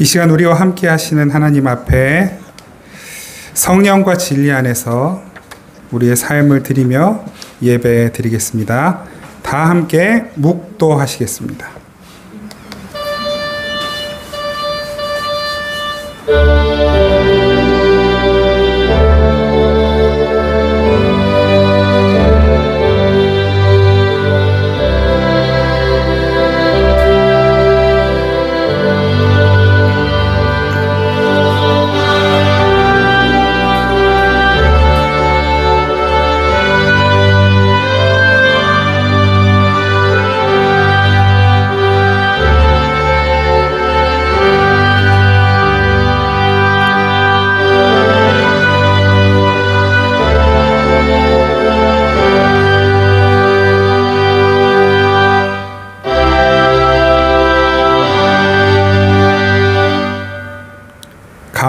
이 시간 우리와 함께 하시는 하나님 앞에 성령과 진리 안에서 우리의 삶을 드리며 예배 드리겠습니다. 다 함께 묵도하시겠습니다.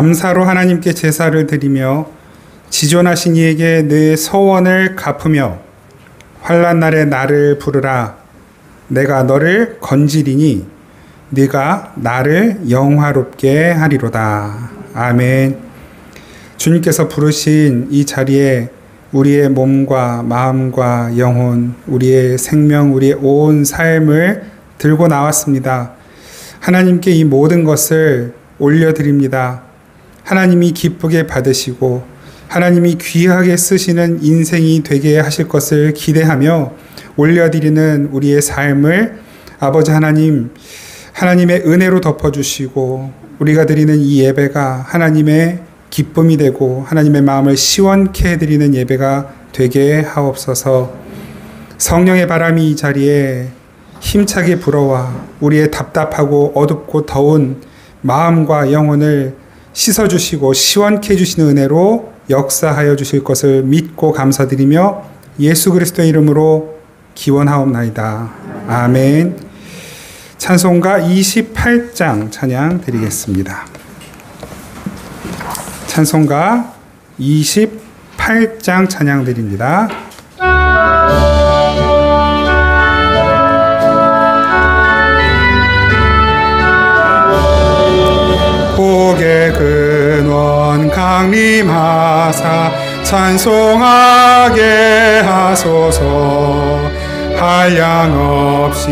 감사로 하나님께 제사를 드리며 지존하신 이에게 내 서원을 갚으며 환난 날에 나를 부르라. 내가 너를 건지리니 네가 나를 영화롭게 하리로다. 아멘. 주님께서 부르신 이 자리에 우리의 몸과 마음과 영혼, 우리의 생명, 우리의 온 삶을 들고 나왔습니다. 하나님께 이 모든 것을 올려드립니다. 하나님이 기쁘게 받으시고 하나님이 귀하게 쓰시는 인생이 되게 하실 것을 기대하며 올려드리는 우리의 삶을 아버지 하나님, 하나님의 은혜로 덮어주시고 우리가 드리는 이 예배가 하나님의 기쁨이 되고 하나님의 마음을 시원케 해드리는 예배가 되게 하옵소서. 성령의 바람이 이 자리에 힘차게 불어와 우리의 답답하고 어둡고 더운 마음과 영혼을 씻어주시고 시원케 해주시는 은혜로 역사하여 주실 것을 믿고 감사드리며 예수 그리스도의 이름으로 기원하옵나이다. 아멘. 찬송가 28장 찬양 드리겠습니다. 찬송가 28장 찬양 드립니다. 복의 근원 강림하사 찬송하게 하소서. 한량없이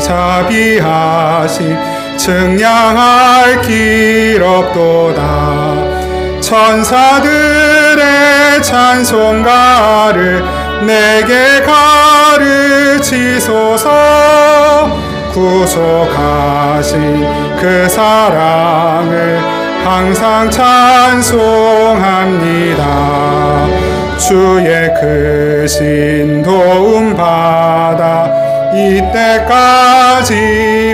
자비하심 측량할 길 없도다. 천사들의 찬송가를 내게 가르치소서. 구속하신 그 사랑을 항상 찬송합니다. 주의 크신 도움 받아 이때까지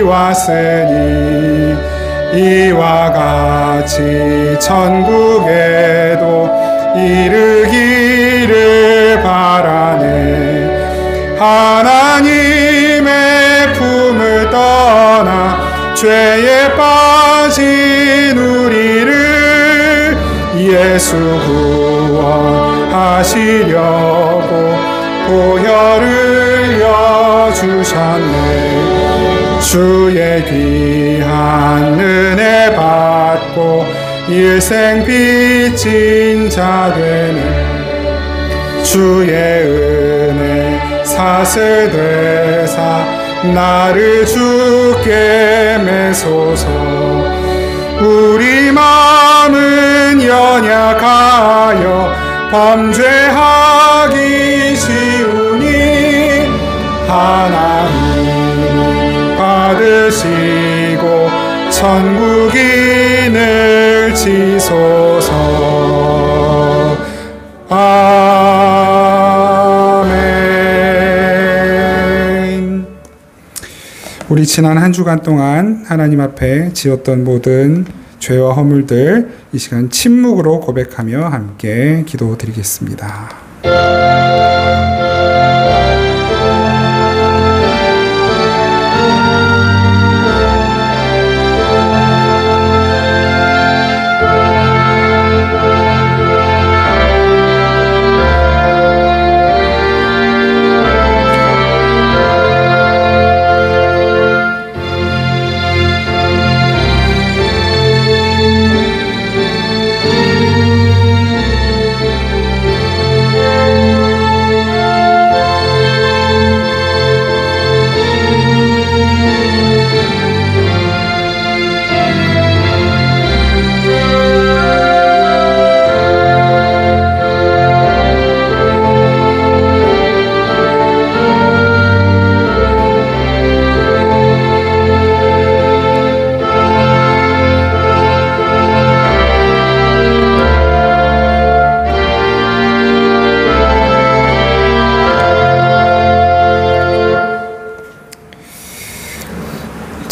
왔으니 이와 같이 천국에도 이르기를 바라네. 하나님의 품을 떠나 죄에 빠진 우리를 예수 구원하시려고 보혈을 흘려주셨네. 주의 귀한 은혜 받고 일생 빚진 자 되네. 주의 은혜 사슬 되사 나를 주께 매소서. 우리 마음은 연약하여 범죄하기 쉬우니 하나님 받으시고 천국인을 지소서. 아멘. 우리 지난 한 주간 동안 하나님 앞에 지었던 모든 죄와 허물들 이 시간 침묵으로 고백하며 함께 기도드리겠습니다.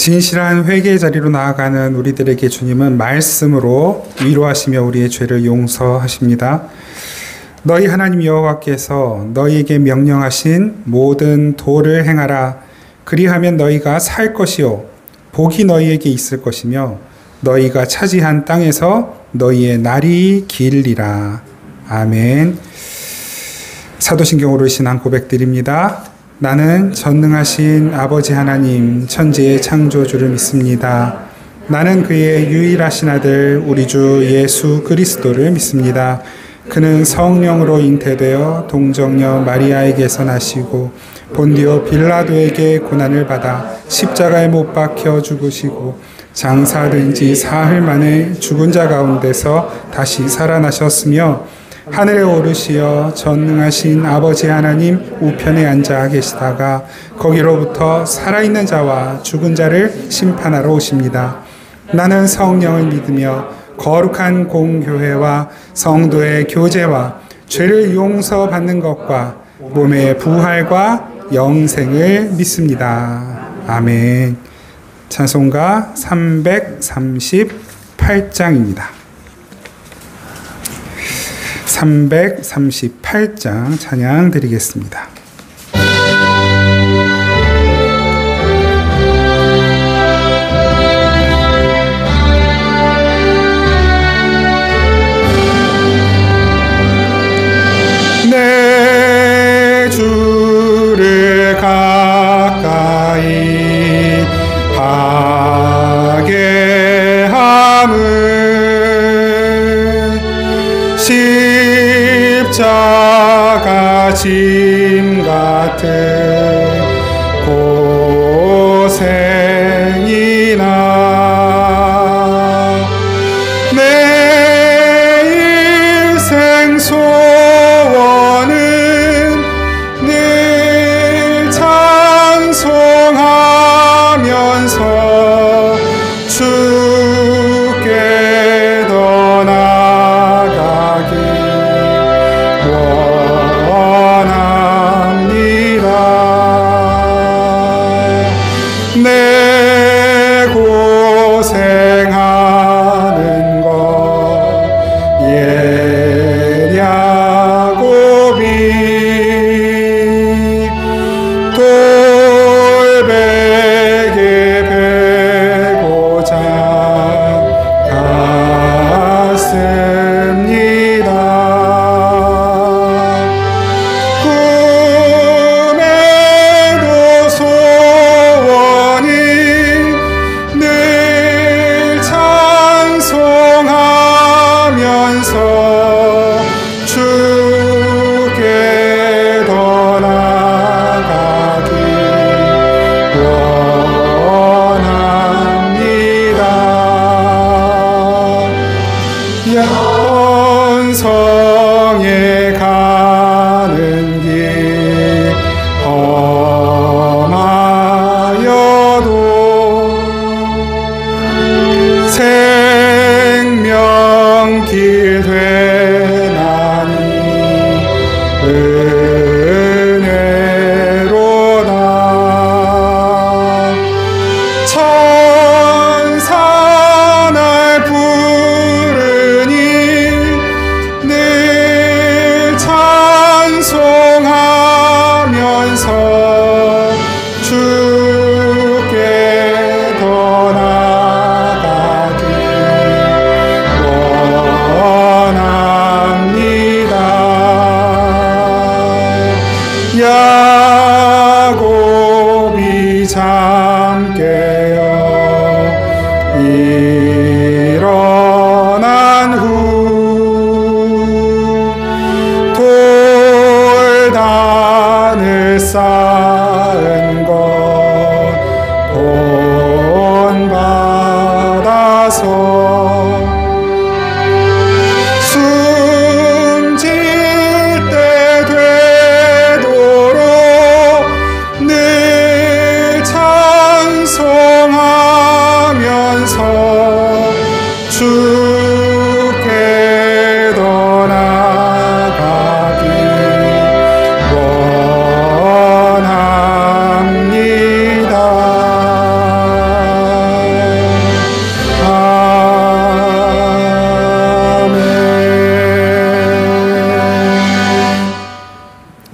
진실한 회개의 자리로 나아가는 우리들에게 주님은 말씀으로 위로하시며 우리의 죄를 용서하십니다. 너희 하나님 여호와께서 너희에게 명령하신 모든 도를 행하라. 그리하면 너희가 살 것이요 복이 너희에게 있을 것이며 너희가 차지한 땅에서 너희의 날이 길리라. 아멘. 사도신경으로 신앙 고백드립니다. 나는 전능하신 아버지 하나님 천지의 창조주를 믿습니다. 나는 그의 유일하신 아들 우리 주 예수 그리스도를 믿습니다. 그는 성령으로 잉태되어 동정녀 마리아에게서 나시고 본디오 빌라도에게 고난을 받아 십자가에 못 박혀 죽으시고 장사된 지 사흘 만에 죽은 자 가운데서 다시 살아나셨으며 하늘에 오르시어 전능하신 아버지 하나님 우편에 앉아 계시다가 거기로부터 살아있는 자와 죽은 자를 심판하러 오십니다. 나는 성령을 믿으며 거룩한 공교회와 성도의 교제와 죄를 용서받는 것과 몸의 부활과 영생을 믿습니다. 아멘. 찬송가 338장입니다. 338장 찬양 드리겠습니다. 내 주를 가까이 하게 함은 십자가 짐 같은 고생이나 내 인생 소원은 늘 찬송하면서 주께 더 나아가기 내 고생하는 것 예랴고비 돌베개 베고자 갔습니다. 꿈에도 늘 찬송하면서 주께 더 나아가기 원합니다. 영성에 가는 길 험하여도 생명길 되나니 은혜로다. 천사 날 부르니 늘 찬송하면서 주께 더 나아가기 원합니다. 야곱이 잠 깨어 일어난 후 돌단을 쌓은 것 본받아서 숨질 때 되도록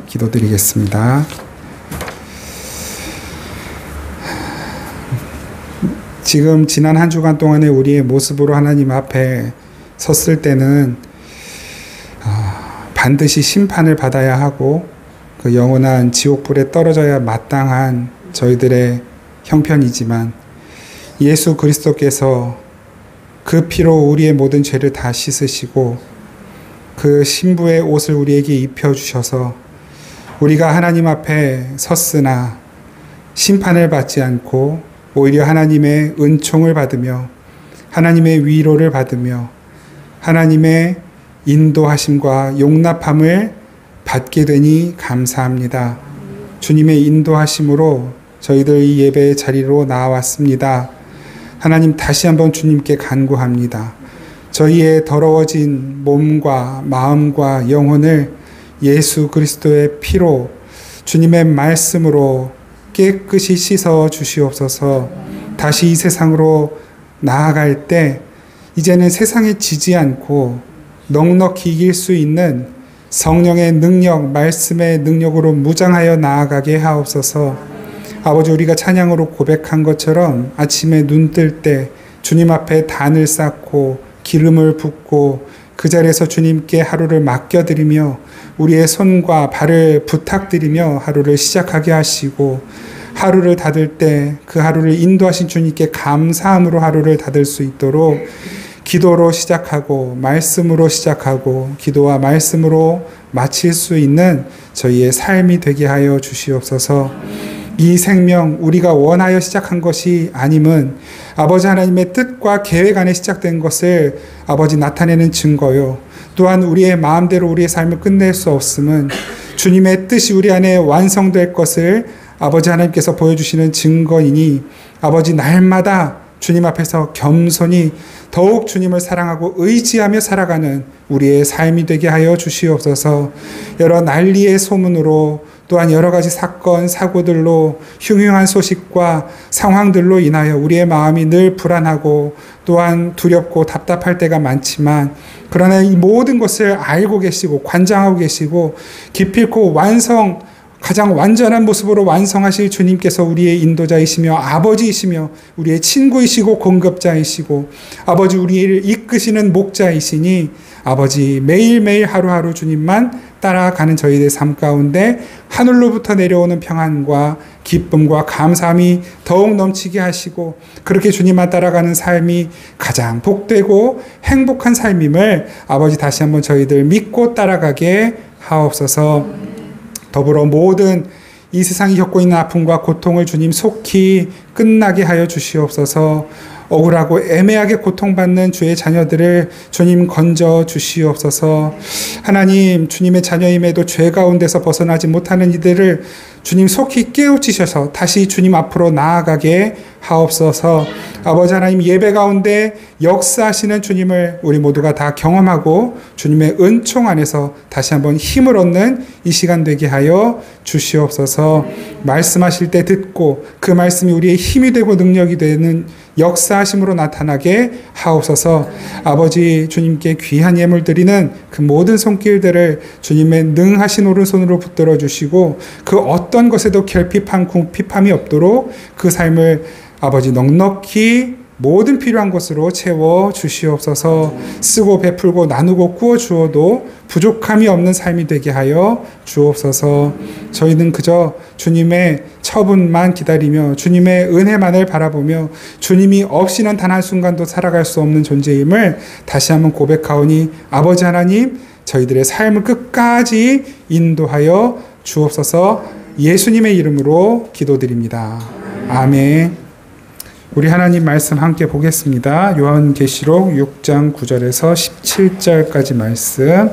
기도드리겠습니다. 지금 지난 한 주간 동안의 우리의 모습으로 하나님 앞에 섰을 때는 반드시 심판을 받아야 하고 그 영원한 지옥불에 떨어져야 마땅한 저희들의 형편이지만 예수 그리스도께서 그 피로 우리의 모든 죄를 다 씻으시고 그 신부의 옷을 우리에게 입혀주셔서 우리가 하나님 앞에 섰으나 심판을 받지 않고 오히려 하나님의 은총을 받으며 하나님의 위로를 받으며 하나님의 인도하심과 용납함을 받게 되니 감사합니다. 주님의 인도하심으로 저희들 이 예배의 자리로 나왔습니다. 하나님 다시 한번 주님께 간구합니다. 저희의 더러워진 몸과 마음과 영혼을 예수 그리스도의 피로 주님의 말씀으로 깨끗이 씻어 주시옵소서. 다시 이 세상으로 나아갈 때 이제는 세상에 지지 않고 넉넉히 이길 수 있는 성령의 능력, 말씀의 능력으로 무장하여 나아가게 하옵소서. 아버지, 우리가 찬양으로 고백한 것처럼 아침에 눈 뜰 때 주님 앞에 단을 쌓고 기름을 붓고 그 자리에서 주님께 하루를 맡겨드리며 우리의 손과 발을 부탁드리며 하루를 시작하게 하시고 하루를 닫을 때 그 하루를 인도하신 주님께 감사함으로 하루를 닫을 수 있도록 기도로 시작하고 말씀으로 시작하고 기도와 말씀으로 마칠 수 있는 저희의 삶이 되게 하여 주시옵소서. 이 생명 우리가 원하여 시작한 것이 아님은 아버지 하나님의 뜻과 계획 안에 시작된 것을 아버지 나타내는 증거요. 또한 우리의 마음대로 우리의 삶을 끝낼 수 없음은 주님의 뜻이 우리 안에 완성될 것을 아버지 하나님께서 보여주시는 증거이니 아버지 날마다 주님 앞에서 겸손히 더욱 주님을 사랑하고 의지하며 살아가는 우리의 삶이 되게 하여 주시옵소서. 여러 난리의 소문으로 또한 여러 가지 사건, 사고들로 흉흉한 소식과 상황들로 인하여 우리의 마음이 늘 불안하고 또한 두렵고 답답할 때가 많지만 그러나 이 모든 것을 알고 계시고 관장하고 계시고 기필코 가장 완전한 모습으로 완성하실 주님께서 우리의 인도자이시며 아버지이시며 우리의 친구이시고 공급자이시고 아버지 우리를 이끄시는 목자이시니 아버지 매일매일 하루하루 주님만 따라가는 저희들의 삶 가운데 하늘로부터 내려오는 평안과 기쁨과 감사함이 더욱 넘치게 하시고 그렇게 주님만 따라가는 삶이 가장 복되고 행복한 삶임을 아버지 다시 한번 저희들 믿고 따라가게 하옵소서. 더불어 모든 이 세상이 겪고 있는 아픔과 고통을 주님 속히 끝나게 하여 주시옵소서. 억울하고 애매하게 고통받는 주의 자녀들을 주님 건져 주시옵소서. 하나님, 주님의 자녀임에도 죄 가운데서 벗어나지 못하는 이들을 주님 속히 깨우치셔서 다시 주님 앞으로 나아가게 하옵소서. 아버지 하나님, 예배 가운데 역사하시는 주님을 우리 모두가 다 경험하고 주님의 은총 안에서 다시 한번 힘을 얻는 이 시간 되게 하여 주시옵소서. 말씀하실 때 듣고 그 말씀이 우리의 힘이 되고 능력이 되는 역사하심으로 나타나게 하옵소서. 아버지, 주님께 귀한 예물 드리는 그 모든 손길들을 주님의 능하신 오른손으로 붙들어 주시고 그 어떤 것에도 결핍함, 궁핍함이 없도록 그 삶을 아버지 넉넉히 모든 필요한 것으로 채워 주시옵소서. 쓰고 베풀고 나누고 꾸어 주어도 부족함이 없는 삶이 되게 하여 주옵소서. 저희는 그저 주님의 처분만 기다리며 주님의 은혜만을 바라보며 주님이 없이는 단 한순간도 살아갈 수 없는 존재임을 다시 한번 고백하오니 아버지 하나님, 저희들의 삶을 끝까지 인도하여 주옵소서. 예수님의 이름으로 기도드립니다. 아멘. 우리 하나님 말씀 함께 보겠습니다. 요한계시록 6장 9절에서 17절까지 말씀.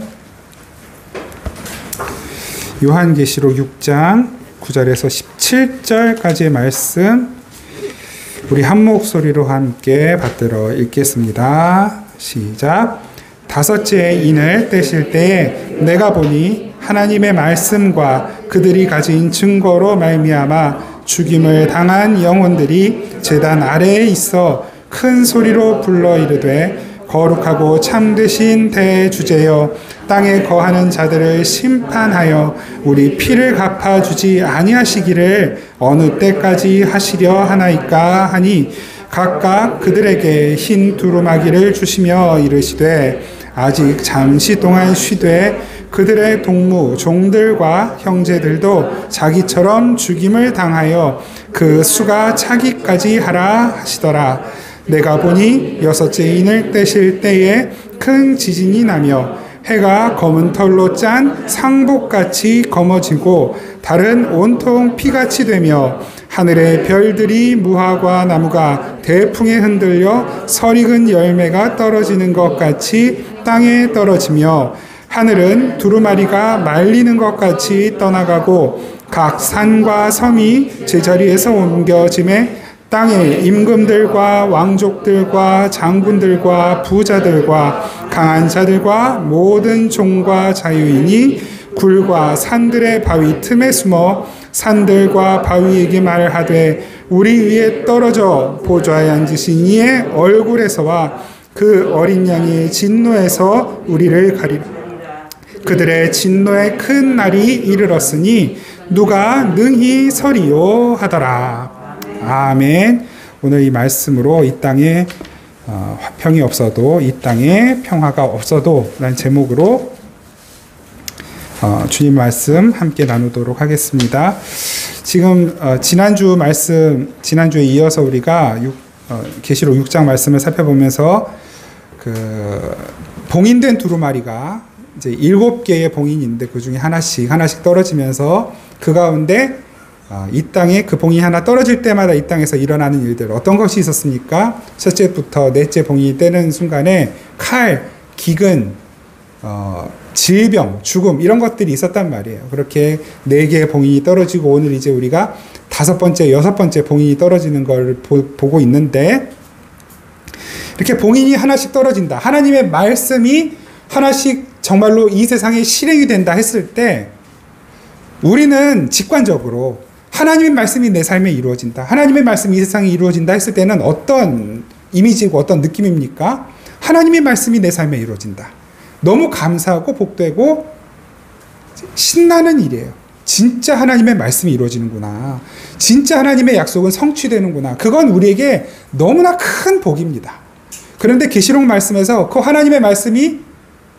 요한계시록 6장 9절에서 17절까지의 말씀 우리 한 목소리로 함께 받들어 읽겠습니다. 시작. 다섯째 인을 떼실 때에 내가 보니 하나님의 말씀과 그들이 가진 증거로 말미암아 죽임을 당한 영혼들이 제단 아래에 있어 큰 소리로 불러 이르되 거룩하고 참되신 대주제여 땅에 거하는 자들을 심판하여 우리 피를 갚아주지 아니하시기를 어느 때까지 하시려 하나이까 하니 각각 그들에게 흰 두루마기를 주시며 이르시되 아직 잠시 동안 쉬되 그들의 동무 종들과 형제들도 자기처럼 죽임을 당하여 그 수가 차기까지 하라 하시더라. 내가 보니 여섯째 인을 떼실 때에 큰 지진이 나며 해가 검은 털로 짠 상복같이 검어지고 달은 온통 피같이 되며 하늘의 별들이 무화과 나무가 대풍에 흔들려 설익은 열매가 떨어지는 것 같이 땅에 떨어지며 하늘은 두루마리가 말리는 것 같이 떠나가고 각 산과 섬이 제자리에서 옮겨짐에 땅의 임금들과 왕족들과 장군들과 부자들과 강한 자들과 모든 종과 자유인이 굴과 산들의 바위 틈에 숨어 산들과 바위에게 말하되 우리 위에 떨어져 보좌에 앉으신 이의 얼굴에서와 그 어린 양의 진노에서 우리를 가리라. 그들의 진노의 큰 날이 이르렀으니 누가 능히 서리요 하더라. 아멘. 오늘 이 말씀으로 이 땅에 화평이 없어도 이 땅에 평화가 없어도 라는 제목으로 주님 말씀 함께 나누도록 하겠습니다. 지금 지난주에 이어서 우리가 계시록 6장 말씀을 살펴보면서 그 봉인된 두루마리가 이제 7개의 봉인인데 그 중에 하나씩 떨어지면서 그 가운데 이 땅에 그 봉이 하나 떨어질 때마다 이 땅에서 일어나는 일들 어떤 것이 있었습니까? 첫째부터 넷째 봉이 떼는 순간에 칼, 기근, 질병, 죽음 이런 것들이 있었단 말이에요. 그렇게 4개의 봉인이 떨어지고 오늘 이제 우리가 5번째, 6번째 봉인이 떨어지는 걸 보고 있는데 이렇게 봉인이 하나씩 떨어진다. 하나님의 말씀이 하나씩 정말로 이 세상에 실행이 된다 했을 때 우리는 직관적으로 하나님의 말씀이 내 삶에 이루어진다. 하나님의 말씀이 이 세상에 이루어진다 했을 때는 어떤 이미지고 어떤 느낌입니까? 하나님의 말씀이 내 삶에 이루어진다. 너무 감사하고 복되고 신나는 일이에요. 진짜 하나님의 말씀이 이루어지는구나. 진짜 하나님의 약속은 성취되는구나. 그건 우리에게 너무나 큰 복입니다. 그런데 계시록 말씀에서 그 하나님의 말씀이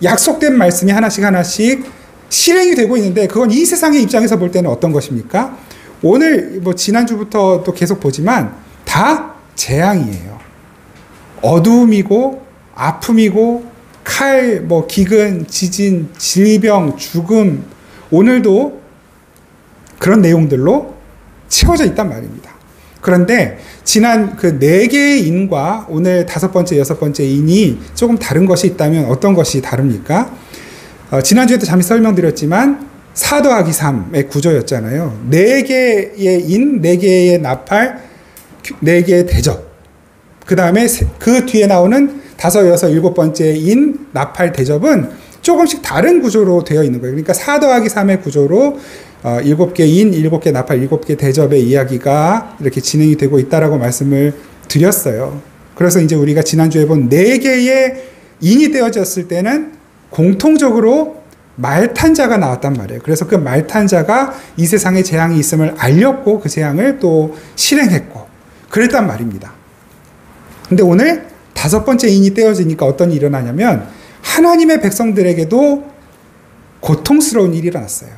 약속된 말씀이 하나씩 실행이 되고 있는데 그건 이 세상의 입장에서 볼 때는 어떤 것입니까? 오늘 지난주부터 또 계속 보지만 다 재앙이에요. 어두움이고 아픔이고 칼, 기근, 지진, 질병, 죽음 오늘도 그런 내용들로 채워져 있단 말입니다. 그런데 지난 그 4개의 인과 오늘 5번째, 6번째 인이 조금 다른 것이 있다면 어떤 것이 다릅니까? 지난주에도 잠시 설명드렸지만 4 더하기 3의 구조였잖아요. 4개의 인, 4개의 나팔, 4개의 대접. 그 다음에 그 뒤에 나오는 5, 6, 7번째 인, 나팔, 대접은 조금씩 다른 구조로 되어 있는 거예요. 그러니까 4 더하기 3의 구조로 7개 인, 7개 나팔, 7개 대접의 이야기가 이렇게 진행이 되고 있다라고 말씀을 드렸어요. 그래서 이제 우리가 지난주에 본 4개의 인이 떼어졌을 때는 공통적으로 말탄자가 나왔단 말이에요. 그래서 그 말탄자가 이 세상에 재앙이 있음을 알렸고 그 재앙을 또 실행했고 그랬단 말입니다. 근데 오늘 5번째 인이 떼어지니까 어떤 일이 일어나냐면 하나님의 백성들에게도 고통스러운 일이 일어났어요.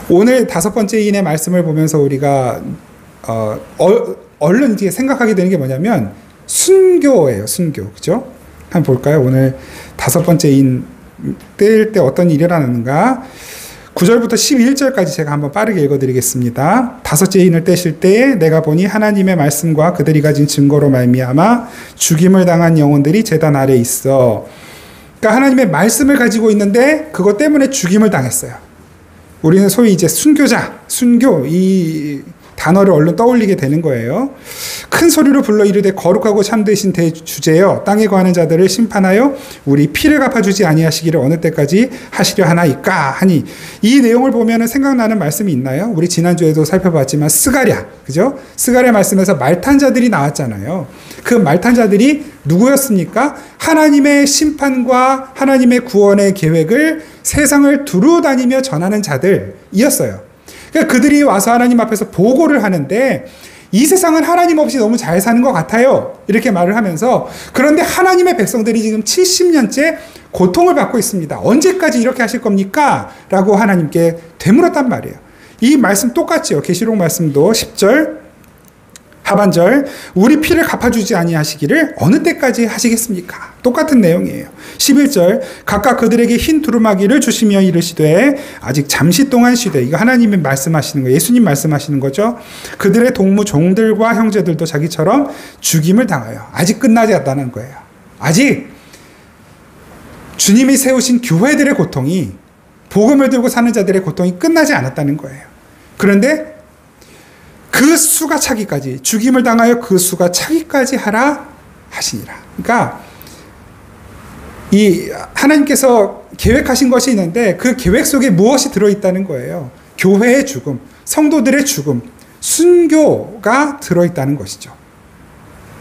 오늘 5번째 인의 말씀을 보면서 우리가 얼른 이제 생각하게 되는 게 뭐냐면 순교예요. 순교. 그죠? 한번 볼까요? 오늘 5번째 인 뗄 때 어떤 일이 일어나는가? 9절부터 11절까지 제가 한번 빠르게 읽어드리겠습니다. 5째 인을 떼실 때에 내가 보니 하나님의 말씀과 그들이 가진 증거로 말미암아 죽임을 당한 영혼들이 제단 아래 있어. 그러니까 하나님의 말씀을 가지고 있는데 그것 때문에 죽임을 당했어요. 우리는 소위 이제 순교자, 순교 이 단어를 얼른 떠올리게 되는 거예요. 큰 소리로 불러 이르되 거룩하고 참되신 대주제여 땅에 거하는 자들을 심판하여 우리 피를 갚아주지 아니하시기를 어느 때까지 하시려 하나이까 하니 이 내용을 보면 생각나는 말씀이 있나요? 우리 지난주에도 살펴봤지만 스가랴, 그죠? 스가랴 말씀에서 말탄자들이 나왔잖아요. 그 말탄자들이 누구였습니까? 하나님의 심판과 하나님의 구원의 계획을 세상을 두루 다니며 전하는 자들이었어요. 그러니까 그들이 와서 하나님 앞에서 보고를 하는데 이 세상은 하나님 없이 너무 잘 사는 것 같아요. 이렇게 말을 하면서 그런데 하나님의 백성들이 지금 70년째 고통을 받고 있습니다. 언제까지 이렇게 하실 겁니까? 라고 하나님께 되물었단 말이에요. 이 말씀 똑같죠. 계시록 말씀도 10절 하반절 우리 피를 갚아주지 아니하시기를 어느 때까지 하시겠습니까? 똑같은 내용이에요. 11절 각각 그들에게 흰 두루마기를 주시며 이르시되 아직 잠시 동안 쉬되 이거 하나님이 말씀하시는 거예요. 예수님 말씀하시는 거죠. 그들의 동무 종들과 형제들도 자기처럼 죽임을 당하여 아직 끝나지 않다는 거예요. 아직 주님이 세우신 교회들의 고통이 복음을 들고 사는 자들의 고통이 끝나지 않았다는 거예요. 그런데 그 수가 차기까지 죽임을 당하여 그 수가 차기까지 하라 하시니라. 그러니까 이 하나님께서 계획하신 것이 있는데 그 계획 속에 무엇이 들어있다는 거예요. 교회의 죽음, 성도들의 죽음, 순교가 들어있다는 것이죠.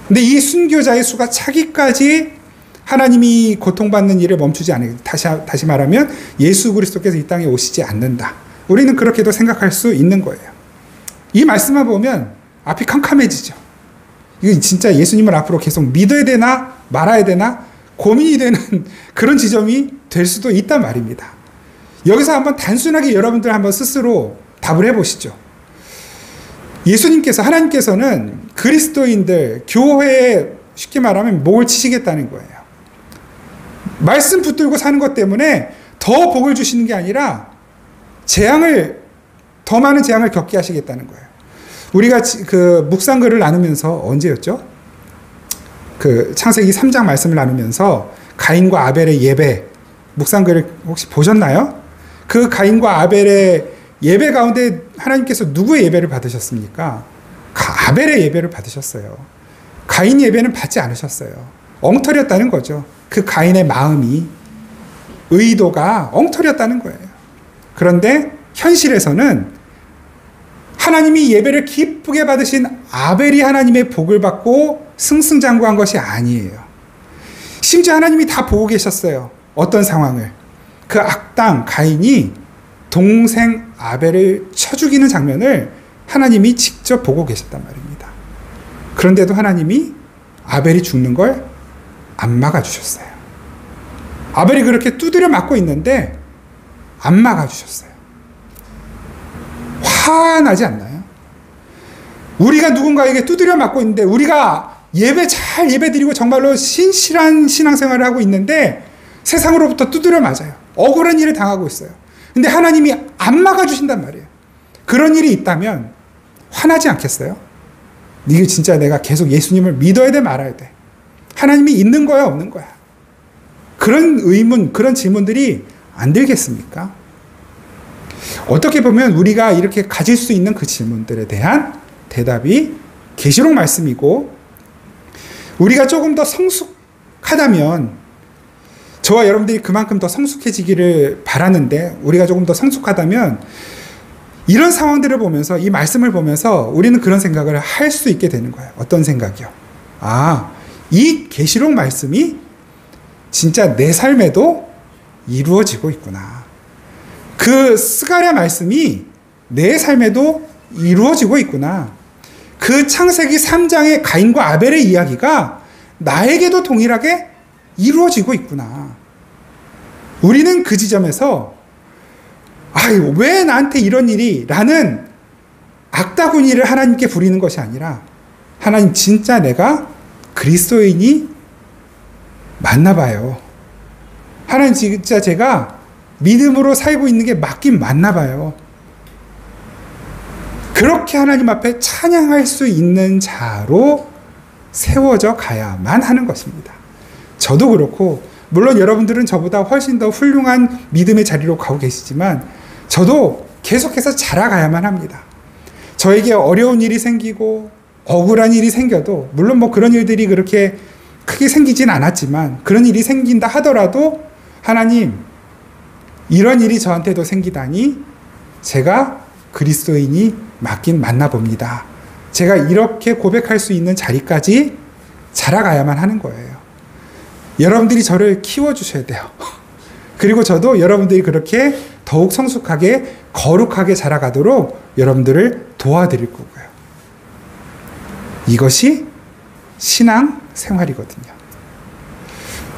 근데 이 순교자의 수가 차기까지 하나님이 고통받는 일을 멈추지 않는, 다시 말하면 예수 그리스도께서 이 땅에 오시지 않는다. 우리는 그렇게도 생각할 수 있는 거예요. 이 말씀만 보면 앞이 캄캄해지죠. 이거 진짜 예수님을 앞으로 계속 믿어야 되나 말아야 되나 고민이 되는 그런 지점이 될 수도 있단 말입니다. 여기서 한번 단순하게 여러분들 한번 스스로 답을 해보시죠. 예수님께서, 하나님께서는 그리스도인들, 교회에 쉽게 말하면 목을 치시겠다는 거예요. 말씀 붙들고 사는 것 때문에 더 복을 주시는 게 아니라 더 많은 재앙을 겪게 하시겠다는 거예요. 우리가 그 묵상글을 나누면서 언제였죠? 그 창세기 3장 말씀을 나누면서 가인과 아벨의 예배, 묵상글을 혹시 보셨나요? 그 가인과 아벨의 예배 가운데 하나님께서 누구의 예배를 받으셨습니까? 아벨의 예배를 받으셨어요. 가인 예배는 받지 않으셨어요. 엉터렸다는 거죠. 그 가인의 마음이, 의도가 엉터렸다는 거예요. 그런데 현실에서는 하나님이 예배를 기쁘게 받으신 아벨이 하나님의 복을 받고 승승장구한 것이 아니에요. 심지어 하나님이 다 보고 계셨어요. 어떤 상황을. 그 악당 가인이 동생 아벨을 쳐 죽이는 장면을 하나님이 직접 보고 계셨단 말입니다. 그런데도 하나님이 아벨이 죽는 걸 안 막아주셨어요. 아벨이 그렇게 두드려 맞고 있는데 안 막아주셨어요. 화나지 않나요? 우리가 누군가에게 두드려 맞고 있는데 우리가 잘 예배드리고 정말로 신실한 신앙생활을 하고 있는데 세상으로부터 두드려 맞아요. 억울한 일을 당하고 있어요. 근데 하나님이 안 막아주신단 말이에요. 그런 일이 있다면 화나지 않겠어요? 이게 진짜 내가 계속 예수님을 믿어야 돼 말아야 돼? 하나님이 있는 거야 없는 거야? 그런 의문, 그런 질문들이 안 들겠습니까? 어떻게 보면 우리가 이렇게 가질 수 있는 그 질문들에 대한 대답이 계시록 말씀이고, 우리가 조금 더 성숙하다면, 저와 여러분들이 그만큼 더 성숙해지기를 바라는데, 우리가 조금 더 성숙하다면 이런 상황들을 보면서, 이 말씀을 보면서 우리는 그런 생각을 할 수 있게 되는 거예요. 어떤 생각이요? 이 계시록 말씀이 진짜 내 삶에도 이루어지고 있구나. 그 스가랴 말씀이 내 삶에도 이루어지고 있구나. 그 창세기 3장의 가인과 아벨의 이야기가 나에게도 동일하게 이루어지고 있구나. 우리는 그 지점에서 왜 나한테 이런 일이? 라는 악다구니를 하나님께 부리는 것이 아니라, 하나님 진짜 내가 그리스도인이 맞나 봐요. 하나님 진짜 제가 믿음으로 살고 있는 게 맞긴 맞나 봐요. 그렇게 하나님 앞에 찬양할 수 있는 자로 세워져 가야만 하는 것입니다. 저도 그렇고, 물론 여러분들은 저보다 훨씬 더 훌륭한 믿음의 자리로 가고 계시지만 저도 계속해서 자라가야만 합니다. 저에게 어려운 일이 생기고 억울한 일이 생겨도, 물론 그런 일들이 그렇게 크게 생기진 않았지만 그런 일이 생긴다 하더라도, 하나님 이런 일이 저한테도 생기다니 제가 그리스도인이 맞긴 맞나 봅니다. 제가 이렇게 고백할 수 있는 자리까지 자라가야만 하는 거예요. 여러분들이 저를 키워주셔야 돼요. 그리고 저도 여러분들이 그렇게 더욱 성숙하게 거룩하게 자라가도록 여러분들을 도와드릴 거고요. 이것이 신앙 생활이거든요.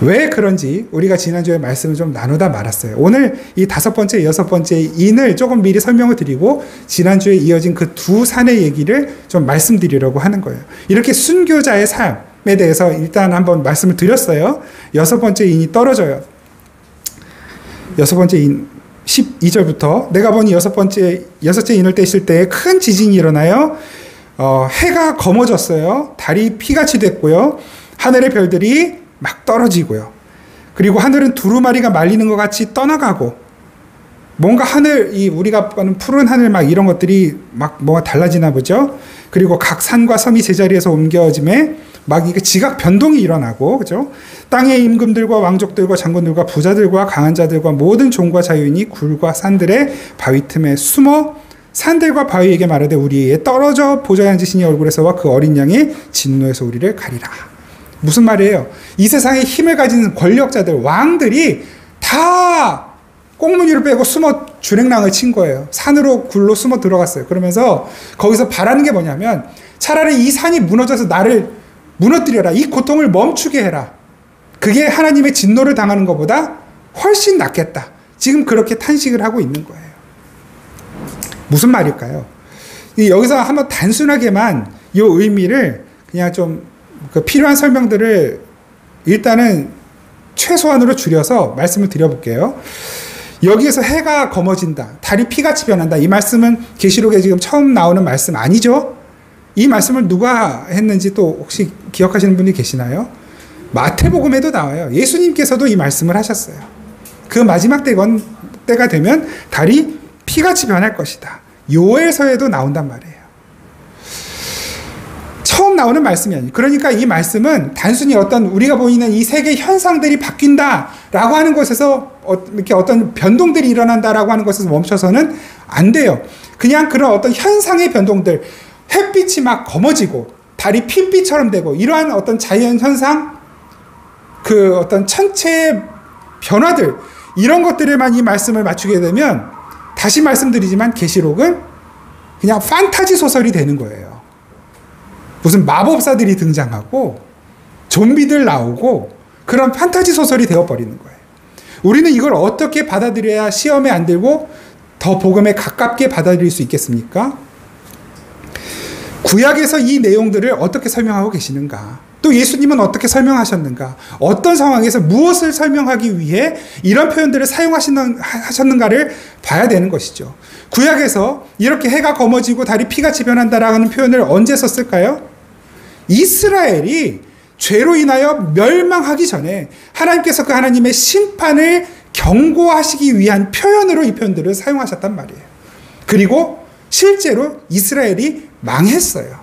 왜 그런지 우리가 지난주에 말씀을 좀 나누다 말았어요. 오늘 이 5번째, 6번째 인을 조금 미리 설명을 드리고 지난주에 이어진 그 두 산의 얘기를 좀 말씀드리려고 하는 거예요. 이렇게 순교자의 삶에 대해서 일단 한번 말씀을 드렸어요. 6번째 인이 떨어져요. 6번째 인 12절부터 내가 보니 여섯째 인을 떼실 때 큰 지진이 일어나요. 해가 검어졌어요. 달이 피같이 됐고요. 하늘의 별들이 막 떨어지고요. 그리고 하늘은 두루마리가 말리는 것 같이 떠나가고 뭔가 우리가 보는 푸른 하늘 막 이런 것들이 막 뭐가 달라지나 보죠. 그리고 각 산과 섬이 제자리에서 옮겨짐에 막 이게 지각 변동이 일어나고, 그죠? 땅의 임금들과 왕족들과 장군들과 부자들과 강한 자들과 모든 종과 자유인이 굴과 산들의 바위 틈에 숨어 산들과 바위에게 말하되 우리에 떨어져 보좌에 앉으시니 얼굴에서와 그 어린 양의 진노에서 우리를 가리라. 무슨 말이에요? 이 세상에 힘을 가진 권력자들, 왕들이 다 꽁무니를 빼고 숨어 주랭랑을 친 거예요. 산으로 굴로 숨어 들어갔어요. 그러면서 거기서 바라는 게 뭐냐면 차라리 이 산이 무너져서 나를 무너뜨려라. 이 고통을 멈추게 해라. 그게 하나님의 진노를 당하는 것보다 훨씬 낫겠다. 지금 그렇게 탄식을 하고 있는 거예요. 무슨 말일까요? 여기서 한번 단순하게만 이 의미를 그냥 좀 필요한 설명들을 일단은 최소한으로 줄여서 말씀을 드려볼게요. 여기에서 해가 검어진다. 달이 피같이 변한다. 이 말씀은 계시록에 지금 처음 나오는 말씀 아니죠? 이 말씀을 누가 했는지 또 혹시 기억하시는 분이 계시나요? 마태복음에도 나와요. 예수님께서도 이 말씀을 하셨어요. 그 마지막 때가 되면 달이 피같이 변할 것이다. 요엘서에도 나온단 말이에요. 처음 나오는 말씀이 아니에요. 그러니까 이 말씀은 단순히 우리가 보이는 이 세계 현상들이 바뀐다라고 하는 것에서 이렇게 어떤 변동들이 일어난다라고 하는 것에서 멈춰서는 안 돼요. 그냥 그런 어떤 현상의 변동들, 햇빛이 막 검어지고 달이 핏빛처럼 되고 이러한 어떤 자연 현상, 그 어떤 천체의 변화들, 이런 것들에만 이 말씀을 맞추게 되면 다시 말씀드리지만 계시록은 그냥 판타지 소설이 되는 거예요. 무슨 마법사들이 등장하고 좀비들 나오고 그런 판타지 소설이 되어버리는 거예요. 우리는 이걸 어떻게 받아들여야 시험에 안 들고 더 복음에 가깝게 받아들일 수 있겠습니까? 구약에서 이 내용들을 어떻게 설명하고 계시는가? 또 예수님은 어떻게 설명하셨는가? 어떤 상황에서 무엇을 설명하기 위해 이런 표현들을 사용하셨는가를 봐야 되는 것이죠. 구약에서 이렇게 해가 검어지고 달이 피같이 변한다라는 표현을 언제 썼을까요? 이스라엘이 죄로 인하여 멸망하기 전에 하나님께서 그 하나님의 심판을 경고하시기 위한 표현으로 이 표현들을 사용하셨단 말이에요. 그리고 실제로 이스라엘이 망했어요.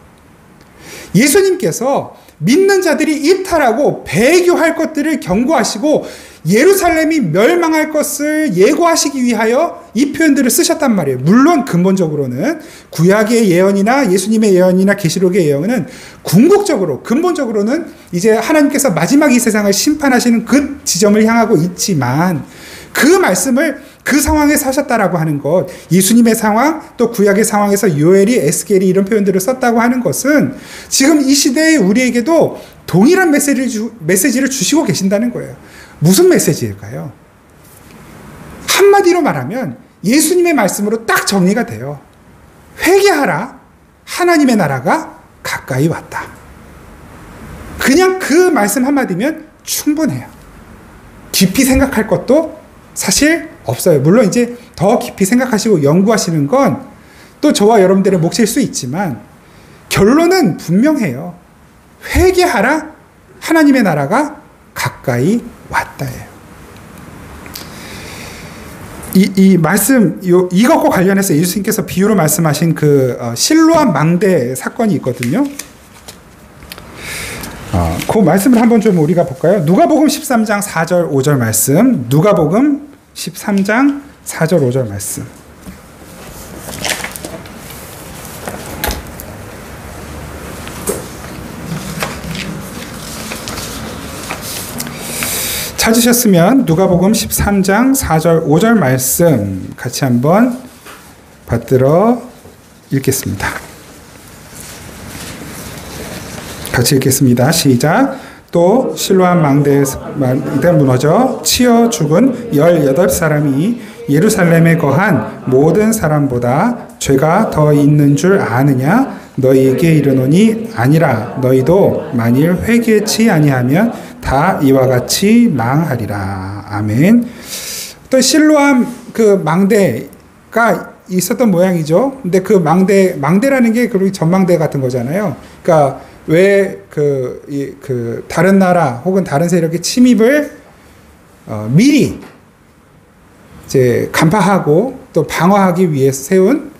예수님께서 믿는 자들이 이탈하고 배교할 것들을 경고하시고 예루살렘이 멸망할 것을 예고하시기 위하여 이 표현들을 쓰셨단 말이에요. 물론 근본적으로는 구약의 예언이나 예수님의 예언이나 계시록의 예언은 궁극적으로 근본적으로는 이제 하나님께서 마지막 이 세상을 심판하시는 그 지점을 향하고 있지만 그 말씀을 그 상황에서 하셨다라고 하는 것, 예수님의 상황, 또 구약의 상황에서 요엘이, 에스겔이 이런 표현들을 썼다고 하는 것은 지금 이 시대의 우리에게도 동일한 메시지를 주시고 계신다는 거예요. 무슨 메시지일까요? 한마디로 말하면 예수님의 말씀으로 딱 정리가 돼요. 회개하라. 하나님의 나라가 가까이 왔다. 그냥 그 말씀 한마디면 충분해요. 깊이 생각할 것도 사실 없어요. 물론 이제 더 깊이 생각하시고 연구하시는 건 또 저와 여러분들의 몫일 수 있지만 결론은 분명해요. 회개하라. 하나님의 나라가 가까이 왔다예요. 이 말씀, 이것과 관련해서 예수님께서 비유로 말씀하신 그 실로암 망대 사건이 있거든요. 그 말씀을 한번 좀 우리가 볼까요? 누가복음 13장 4절 5절 말씀. 누가복음 13장 4절 5절 말씀. 찾으셨으면 누가복음 13장 4절 5절 말씀 같이 한번 받들어 읽겠습니다. 같이 읽겠습니다. 시작. 또 실로암 망대에 무너져 치여 죽은 18사람이 예루살렘에 거한 모든 사람보다 죄가 더 있는 줄 아느냐? 너희에게 이르노니 아니라. 너희도 만일 회개치 아니하면 다 이와 같이 망하리라. 아멘. 또 실로암 그 망대가 있었던 모양이죠. 근데 그 망대라는 게 그리고 전망대 같은 거잖아요. 그러니까 왜 다른 나라 혹은 다른 세력의 침입을 미리 이제 간파하고 또 방어하기 위해서 세운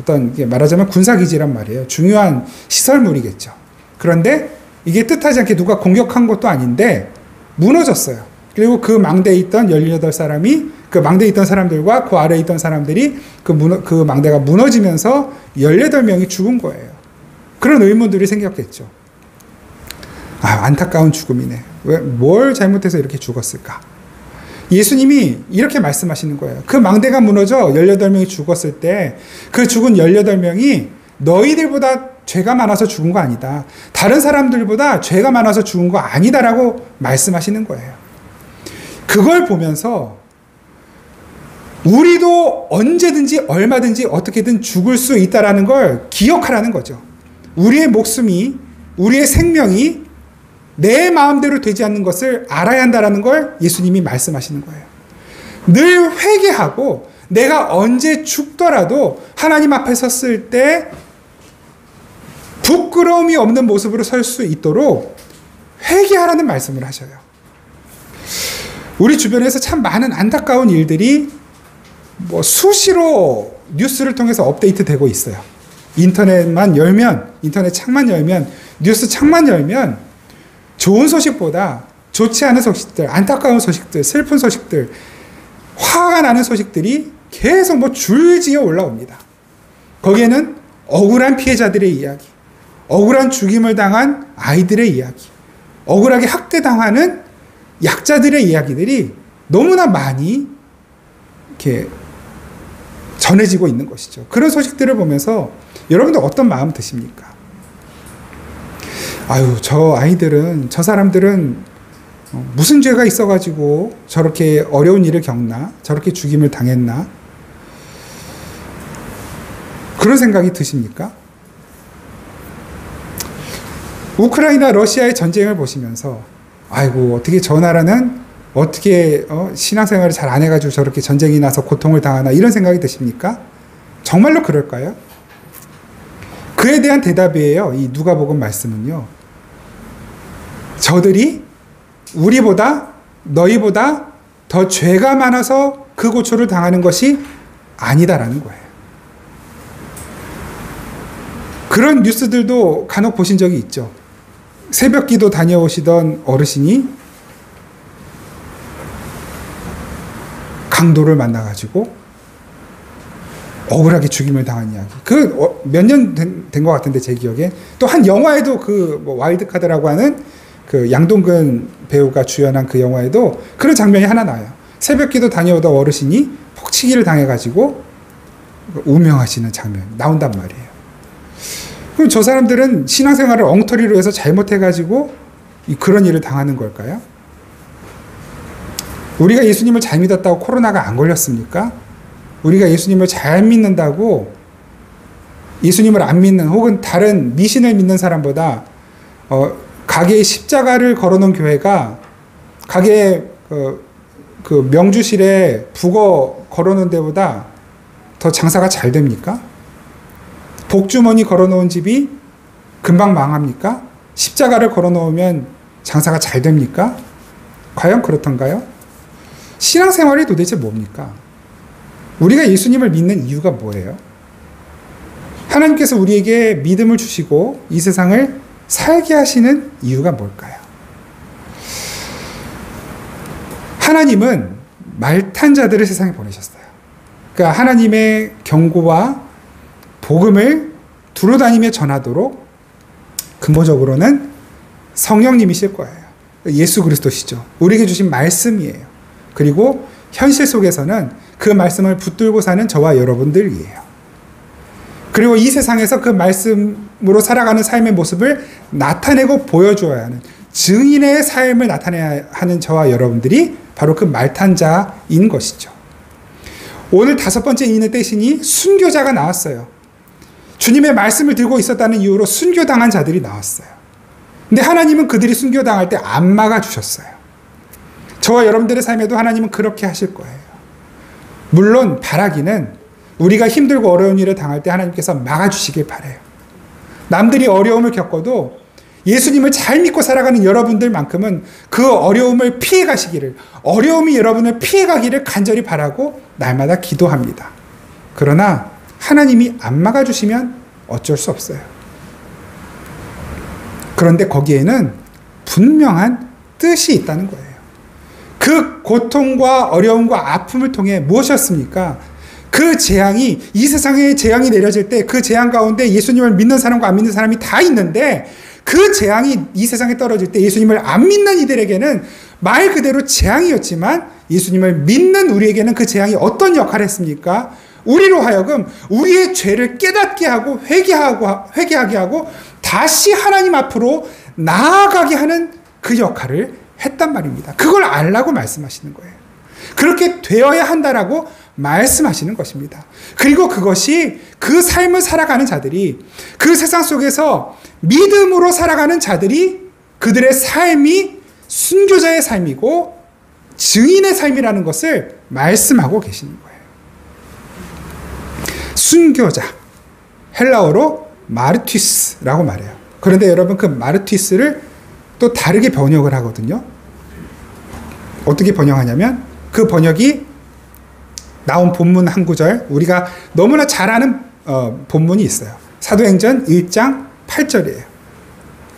어떤 말하자면 군사기지란 말이에요. 중요한 시설물이겠죠. 그런데 이게 뜻하지 않게 누가 공격한 것도 아닌데 무너졌어요. 그리고 그 망대에 있던 18사람이 그 망대에 있던 사람들과 그 아래에 있던 사람들이 그 망대가 무너지면서 18명이 죽은 거예요. 그런 의문들이 생겼겠죠. 안타까운 죽음이네. 뭘 잘못해서 이렇게 죽었을까? 예수님이 이렇게 말씀하시는 거예요. 그 망대가 무너져 18명이 죽었을 때 그 죽은 18명이 너희들보다 죄가 많아서 죽은 거 아니다. 다른 사람들보다 죄가 많아서 죽은 거 아니다라고 말씀하시는 거예요. 그걸 보면서 우리도 언제든지 얼마든지 어떻게든 죽을 수 있다라는 걸 기억하라는 거죠. 우리의 목숨이, 우리의 생명이 내 마음대로 되지 않는 것을 알아야 한다라는 걸 예수님이 말씀하시는 거예요. 늘 회개하고 내가 언제 죽더라도 하나님 앞에 섰을 때 부끄러움이 없는 모습으로 설 수 있도록 회개하라는 말씀을 하셔요. 우리 주변에서 참 많은 안타까운 일들이 수시로 뉴스를 통해서 업데이트되고 있어요. 인터넷 창만 열면, 뉴스 창만 열면 좋은 소식보다 좋지 않은 소식들, 안타까운 소식들, 슬픈 소식들, 화가 나는 소식들이 계속 줄지어 올라옵니다. 거기에는 억울한 피해자들의 이야기, 억울한 죽임을 당한 아이들의 이야기, 억울하게 학대당하는 약자들의 이야기들이 너무나 많이 이렇게 전해지고 있는 것이죠. 그런 소식들을 보면서 여러분들 어떤 마음 드십니까? 저 사람들은 무슨 죄가 있어가지고 저렇게 어려운 일을 겪나? 저렇게 죽임을 당했나? 그런 생각이 드십니까? 우크라이나 러시아의 전쟁을 보시면서 어떻게 저 나라는 어떻게 신앙생활을 잘 안 해가지고 저렇게 전쟁이 나서 고통을 당하나 이런 생각이 드십니까? 정말로 그럴까요? 그에 대한 대답이에요. 이 누가복음 말씀은요. 저들이 우리보다 너희보다 더 죄가 많아서 그 고초를 당하는 것이 아니다라는 거예요. 그런 뉴스들도 간혹 보신 적이 있죠. 새벽기도 다녀오시던 어르신이 강도를 만나가지고 억울하게 죽임을 당한 이야기. 몇 년 된 것 같은데 제 기억에. 또 한 영화에도 와일드카드라고 하는 그 양동근 배우가 주연한 그 영화에도 그런 장면이 하나 나와요. 새벽기도 다녀오던 어르신이 폭치기를 당해가지고 우명하시는 장면이 나온단 말이에요. 그럼 저 사람들은 신앙생활을 엉터리로 해서 잘못해가지고 그런 일을 당하는 걸까요? 우리가 예수님을 잘 믿었다고 코로나가 안 걸렸습니까? 우리가 예수님을 잘 믿는다고 예수님을 안 믿는 혹은 다른 미신을 믿는 사람보다 가게에 십자가를 걸어놓은 교회가 가게에 그 명주실에 북어 걸어놓은 데보다 더 장사가 잘 됩니까? 복주머니 걸어놓은 집이 금방 망합니까? 십자가를 걸어놓으면 장사가 잘 됩니까? 과연 그렇던가요? 신앙생활이 도대체 뭡니까? 우리가 예수님을 믿는 이유가 뭐예요? 하나님께서 우리에게 믿음을 주시고 이 세상을 살게 하시는 이유가 뭘까요? 하나님은 말탄 자들을 세상에 보내셨어요. 그러니까 하나님의 경고와 복음을 두루다니며 전하도록 근본적으로는 성령님이실 거예요. 예수 그리스도시죠. 우리에게 주신 말씀이에요. 그리고 현실 속에서는 그 말씀을 붙들고 사는 저와 여러분들이에요. 그리고 이 세상에서 그 말씀으로 살아가는 삶의 모습을 나타내고 보여줘야 하는 증인의 삶을 나타내야 하는 저와 여러분들이 바로 그 말탄자인 것이죠. 오늘 5번째 인을 떼시니 순교자가 나왔어요. 주님의 말씀을 들고 있었다는 이유로 순교당한 자들이 나왔어요. 근데 하나님은 그들이 순교당할 때 안 막아주셨어요. 저와 여러분들의 삶에도 하나님은 그렇게 하실 거예요. 물론 바라기는 우리가 힘들고 어려운 일을 당할 때 하나님께서 막아주시길 바라요. 남들이 어려움을 겪어도 예수님을 잘 믿고 살아가는 여러분들만큼은 그 어려움을 피해가시기를, 어려움이 여러분을 피해가기를 간절히 바라고 날마다 기도합니다. 그러나 하나님이 안 막아주시면 어쩔 수 없어요. 그런데 거기에는 분명한 뜻이 있다는 거예요. 그 고통과 어려움과 아픔을 통해 무엇이었습니까? 그 재앙이, 이 세상에 재앙이 내려질 때 그 재앙 가운데 예수님을 믿는 사람과 안 믿는 사람이 다 있는데 그 재앙이 이 세상에 떨어질 때 예수님을 안 믿는 이들에게는 말 그대로 재앙이었지만 예수님을 믿는 우리에게는 그 재앙이 어떤 역할을 했습니까? 우리로 하여금 우리의 죄를 깨닫게 하고 회개하게 하고 다시 하나님 앞으로 나아가게 하는 그 역할을 했단 말입니다. 그걸 알라고 말씀하시는 거예요. 그렇게 되어야 한다라고 말씀하시는 것입니다. 그리고 그것이 그 삶을 살아가는 자들이, 그 세상 속에서 믿음으로 살아가는 자들이 그들의 삶이 순교자의 삶이고 증인의 삶이라는 것을 말씀하고 계시는 거예요. 순교자, 헬라어로 마르티스라고 말해요. 그런데 여러분 그 마르티스를 또 다르게 번역을 하거든요. 어떻게 번역하냐면 그 번역이 나온 본문 한 구절, 우리가 너무나 잘 아는 본문이 있어요. 사도행전 1장 8절이에요.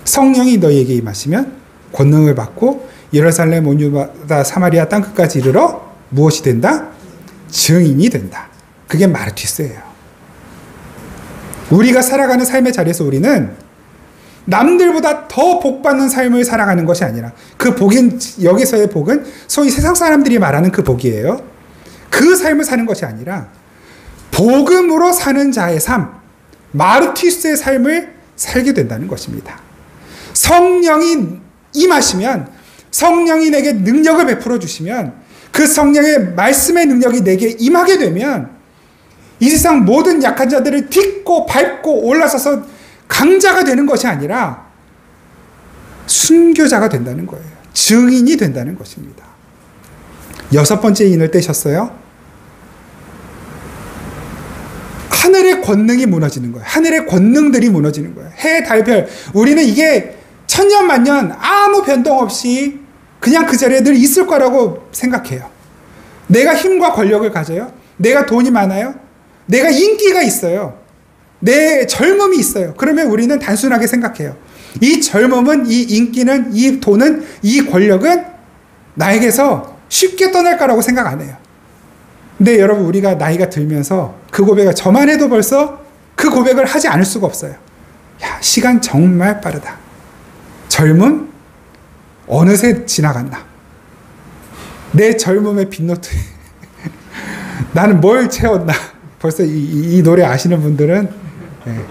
성령이 너희에게 임하시면 권능을 받고 예루살렘 온 유다 사마리아 땅끝까지 이르러 무엇이 된다? 증인이 된다. 그게 마르티스예요. 우리가 살아가는 삶의 자리에서 우리는 남들보다 더 복받는 삶을 살아가는 것이 아니라, 그 복인, 여기서의 복은 소위 세상 사람들이 말하는 그 복이에요. 그 삶을 사는 것이 아니라 복음으로 사는 자의 삶, 마르티스의 삶을 살게 된다는 것입니다. 성령이 임하시면, 성령이 내게 능력을 베풀어 주시면, 그 성령의 말씀의 능력이 내게 임하게 되면 이 세상 모든 약한 자들을 딛고 밟고 올라서서 강자가 되는 것이 아니라 순교자가 된다는 거예요. 증인이 된다는 것입니다. 6번째 인을 떼셨어요. 하늘의 권능이 무너지는 거예요. 하늘의 권능들이 무너지는 거예요. 해, 달, 별. 우리는 이게 천년 만년 아무 변동 없이 그냥 그 자리에 늘 있을 거라고 생각해요. 내가 힘과 권력을 가져요. 내가 돈이 많아요. 내가 인기가 있어요. 내 젊음이 있어요. 그러면 우리는 단순하게 생각해요. 이 젊음은, 이 인기는, 이 돈은, 이 권력은 나에게서 쉽게 떠날 거라고 생각 안 해요. 근데 여러분, 우리가 나이가 들면서 그 고백을, 저만 해도 벌써 그 고백을 하지 않을 수가 없어요. 야, 시간 정말 빠르다. 젊음 어느새 지나갔나. 내 젊음의 빈노트 나는 뭘 채웠나. 벌써 이 노래 아시는 분들은 네.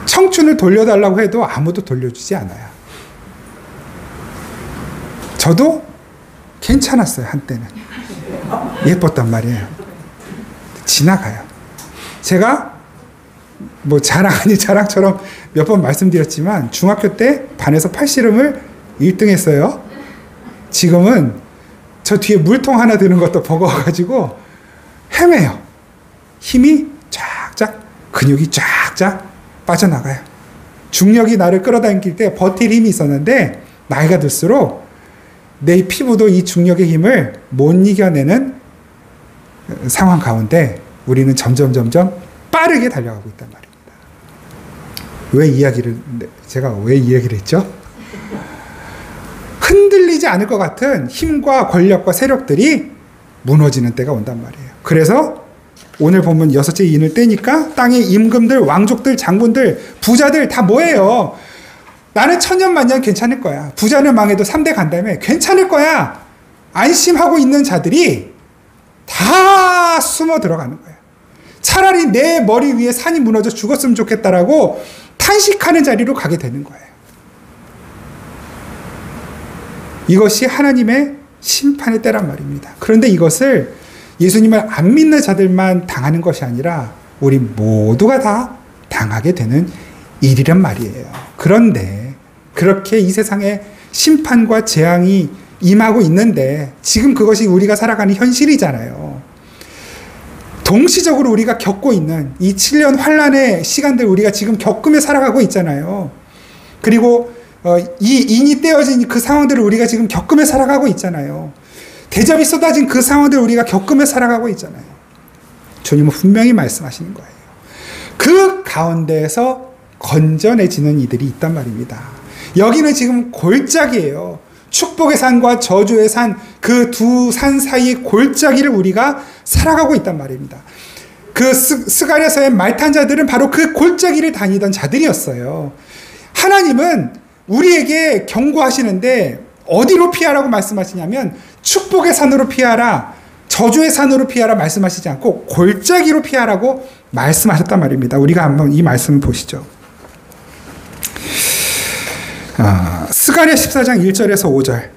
청춘을 돌려달라고 해도 아무도 돌려주지 않아요. 저도 괜찮았어요. 한때는 예뻤단 말이에요. 지나가요. 제가 뭐 자랑 아니 자랑처럼 몇 번 말씀드렸지만 중학교 때 반에서 팔씨름을 1등 했어요. 지금은 저 뒤에 물통 하나 드는 것도 버거워가지고 헤매요. 힘이 쫙쫙, 근육이 쫙쫙 빠져나가요. 중력이 나를 끌어당길 때 버틸 힘이 있었는데 나이가 들수록 내 피부도 이 중력의 힘을 못 이겨내는 상황 가운데 우리는 점점 빠르게 달려가고 있단 말입니다. 제가 왜 이야기를 했죠? 흔들리지 않을 것 같은 힘과 권력과 세력들이 무너지는 때가 온단 말이에요. 그래서 오늘 보면 6째 인을 떼니까 땅의 임금들, 왕족들, 장군들, 부자들 다 뭐예요? 나는 천년만년 괜찮을 거야. 부자는 망해도 3대 간다며 괜찮을 거야. 안심하고 있는 자들이 다 숨어 들어가는 거예요. 차라리 내 머리 위에 산이 무너져 죽었으면 좋겠다라고 탄식하는 자리로 가게 되는 거예요. 이것이 하나님의 심판의 때란 말입니다. 그런데 이것을 예수님을 안 믿는 자들만 당하는 것이 아니라 우리 모두가 다 당하게 되는 일이란 말이에요. 그런데 그렇게 이 세상에 심판과 재앙이 임하고 있는데 지금 그것이 우리가 살아가는 현실이잖아요. 동시적으로 우리가 겪고 있는 이 7년 환란의 시간들 우리가 지금 겪으며 살아가고 있잖아요. 그리고 이 인이 떼어진 그 상황들을 우리가 지금 겪으며 살아가고 있잖아요. 대접이 쏟아진 그 상황들을 우리가 겪으며 살아가고 있잖아요. 주님은 분명히 말씀하시는 거예요. 그 가운데에서 건져내지는 이들이 있단 말입니다. 여기는 지금 골짜기예요. 축복의 산과 저주의 산, 그 두 산 사이의 골짜기를 우리가 살아가고 있단 말입니다. 그 스가랴서의 말탄 자들은 바로 그 골짜기를 다니던 자들이었어요. 하나님은 우리에게 경고하시는데 어디로 피하라고 말씀하시냐면 축복의 산으로 피하라, 저주의 산으로 피하라 말씀하시지 않고 골짜기로 피하라고 말씀하셨단 말입니다. 우리가 한번 이 말씀을 보시죠. 스가랴 14장 1절에서 5절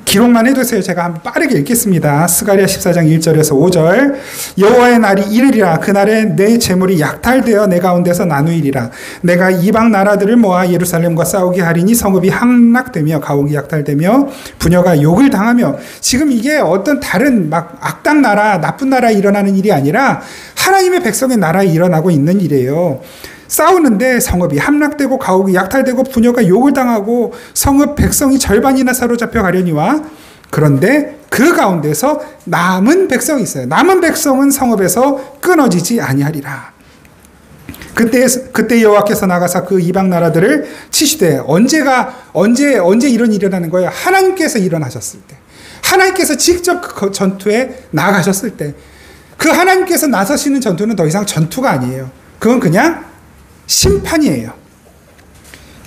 기록만 해두세요. 제가 한번 빠르게 읽겠습니다. 스가랴 14장 1절에서 5절 여호와의 날이 이르리라. 그날에 내 재물이 약탈되어 내 가운데서 나누이리라. 내가 이방 나라들을 모아 예루살렘과 싸우게 하리니 성읍이 함락되며 가옥이 약탈되며 부녀가 욕을 당하며. 지금 이게 어떤 다른 막 악당 나라, 나쁜 나라에 일어나는 일이 아니라 하나님의 백성의 나라에 일어나고 있는 일이에요. 싸우는데 성읍이 함락되고 가옥이 약탈되고 부녀가 욕을 당하고 성읍 백성이 절반이나 사로잡혀 가려니와. 그런데 그 가운데서 남은 백성이 있어요. 남은 백성은 성읍에서 끊어지지 아니하리라. 그때 여호와께서 나가사 그 이방 나라들을 치시되. 언제 이런 일이 일어나는 거예요? 하나님께서 일어나셨을 때, 하나님께서 직접 그 전투에 나가셨을 때. 그 하나님께서 나서시는 전투는 더 이상 전투가 아니에요. 그건 그냥 심판이에요.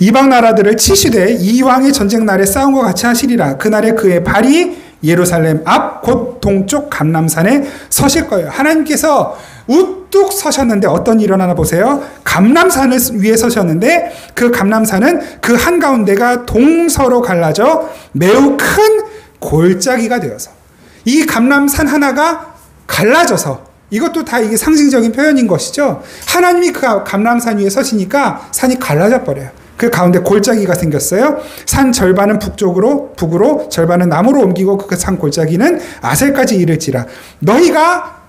이방 나라들을 치시되 이 왕의 전쟁 날에 싸움과 같이 하시리라. 그날에 그의 발이 예루살렘 앞 곧 동쪽 감람산에 서실 거예요. 하나님께서 우뚝 서셨는데 어떤 일이 일어나나 보세요. 감람산을 위에 서셨는데 그 감람산은 그 한가운데가 동서로 갈라져 매우 큰 골짜기가 되어서 이 감람산 하나가 갈라져서, 이것도 다 이게 상징적인 표현인 것이죠. 하나님이 그 감람산 위에 서시니까 산이 갈라져 버려요. 그 가운데 골짜기가 생겼어요. 산 절반은 북으로 절반은 남으로 옮기고 그 산 골짜기는 아셀까지 이를지라. 너희가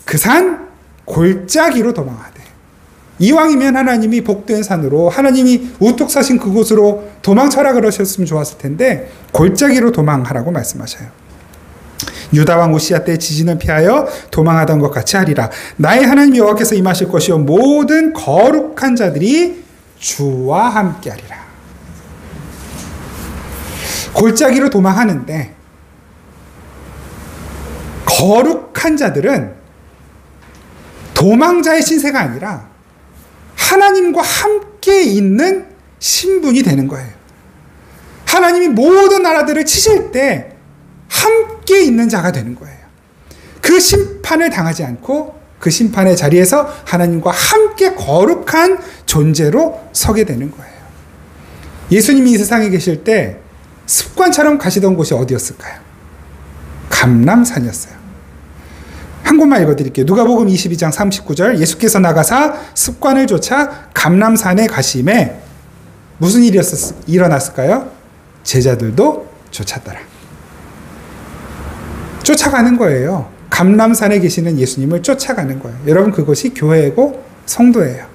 그 산 골짜기로 도망하되. 이왕이면 하나님이 복된 산으로, 하나님이 우뚝 서신 그곳으로 도망쳐라 그러셨으면 좋았을 텐데 골짜기로 도망하라고 말씀하셔요. 유다왕 우시야 때 지진을 피하여 도망하던 것 같이 하리라. 나의 하나님 여호와께서 임하실 것이요 모든 거룩한 자들이 주와 함께 하리라. 골짜기로 도망하는데 거룩한 자들은 도망자의 신세가 아니라 하나님과 함께 있는 신분이 되는 거예요. 하나님이 모든 나라들을 치실 때 함께 있는 자가 되는 거예요. 그 심판을 당하지 않고 그 심판의 자리에서 하나님과 함께 거룩한 존재로 서게 되는 거예요. 예수님이 이 세상에 계실 때 습관처럼 가시던 곳이 어디였을까요? 감람산이었어요. 한 곳만 읽어드릴게요. 누가복음 22장 39절 예수께서 나가사 습관을 쫓아 감람산에 가심에 무슨 일이 일어났을까요? 제자들도 쫓았더라. 쫓아가는 거예요. 감람산에 계시는 예수님을 쫓아가는 거예요. 여러분, 그것이 교회이고 성도예요.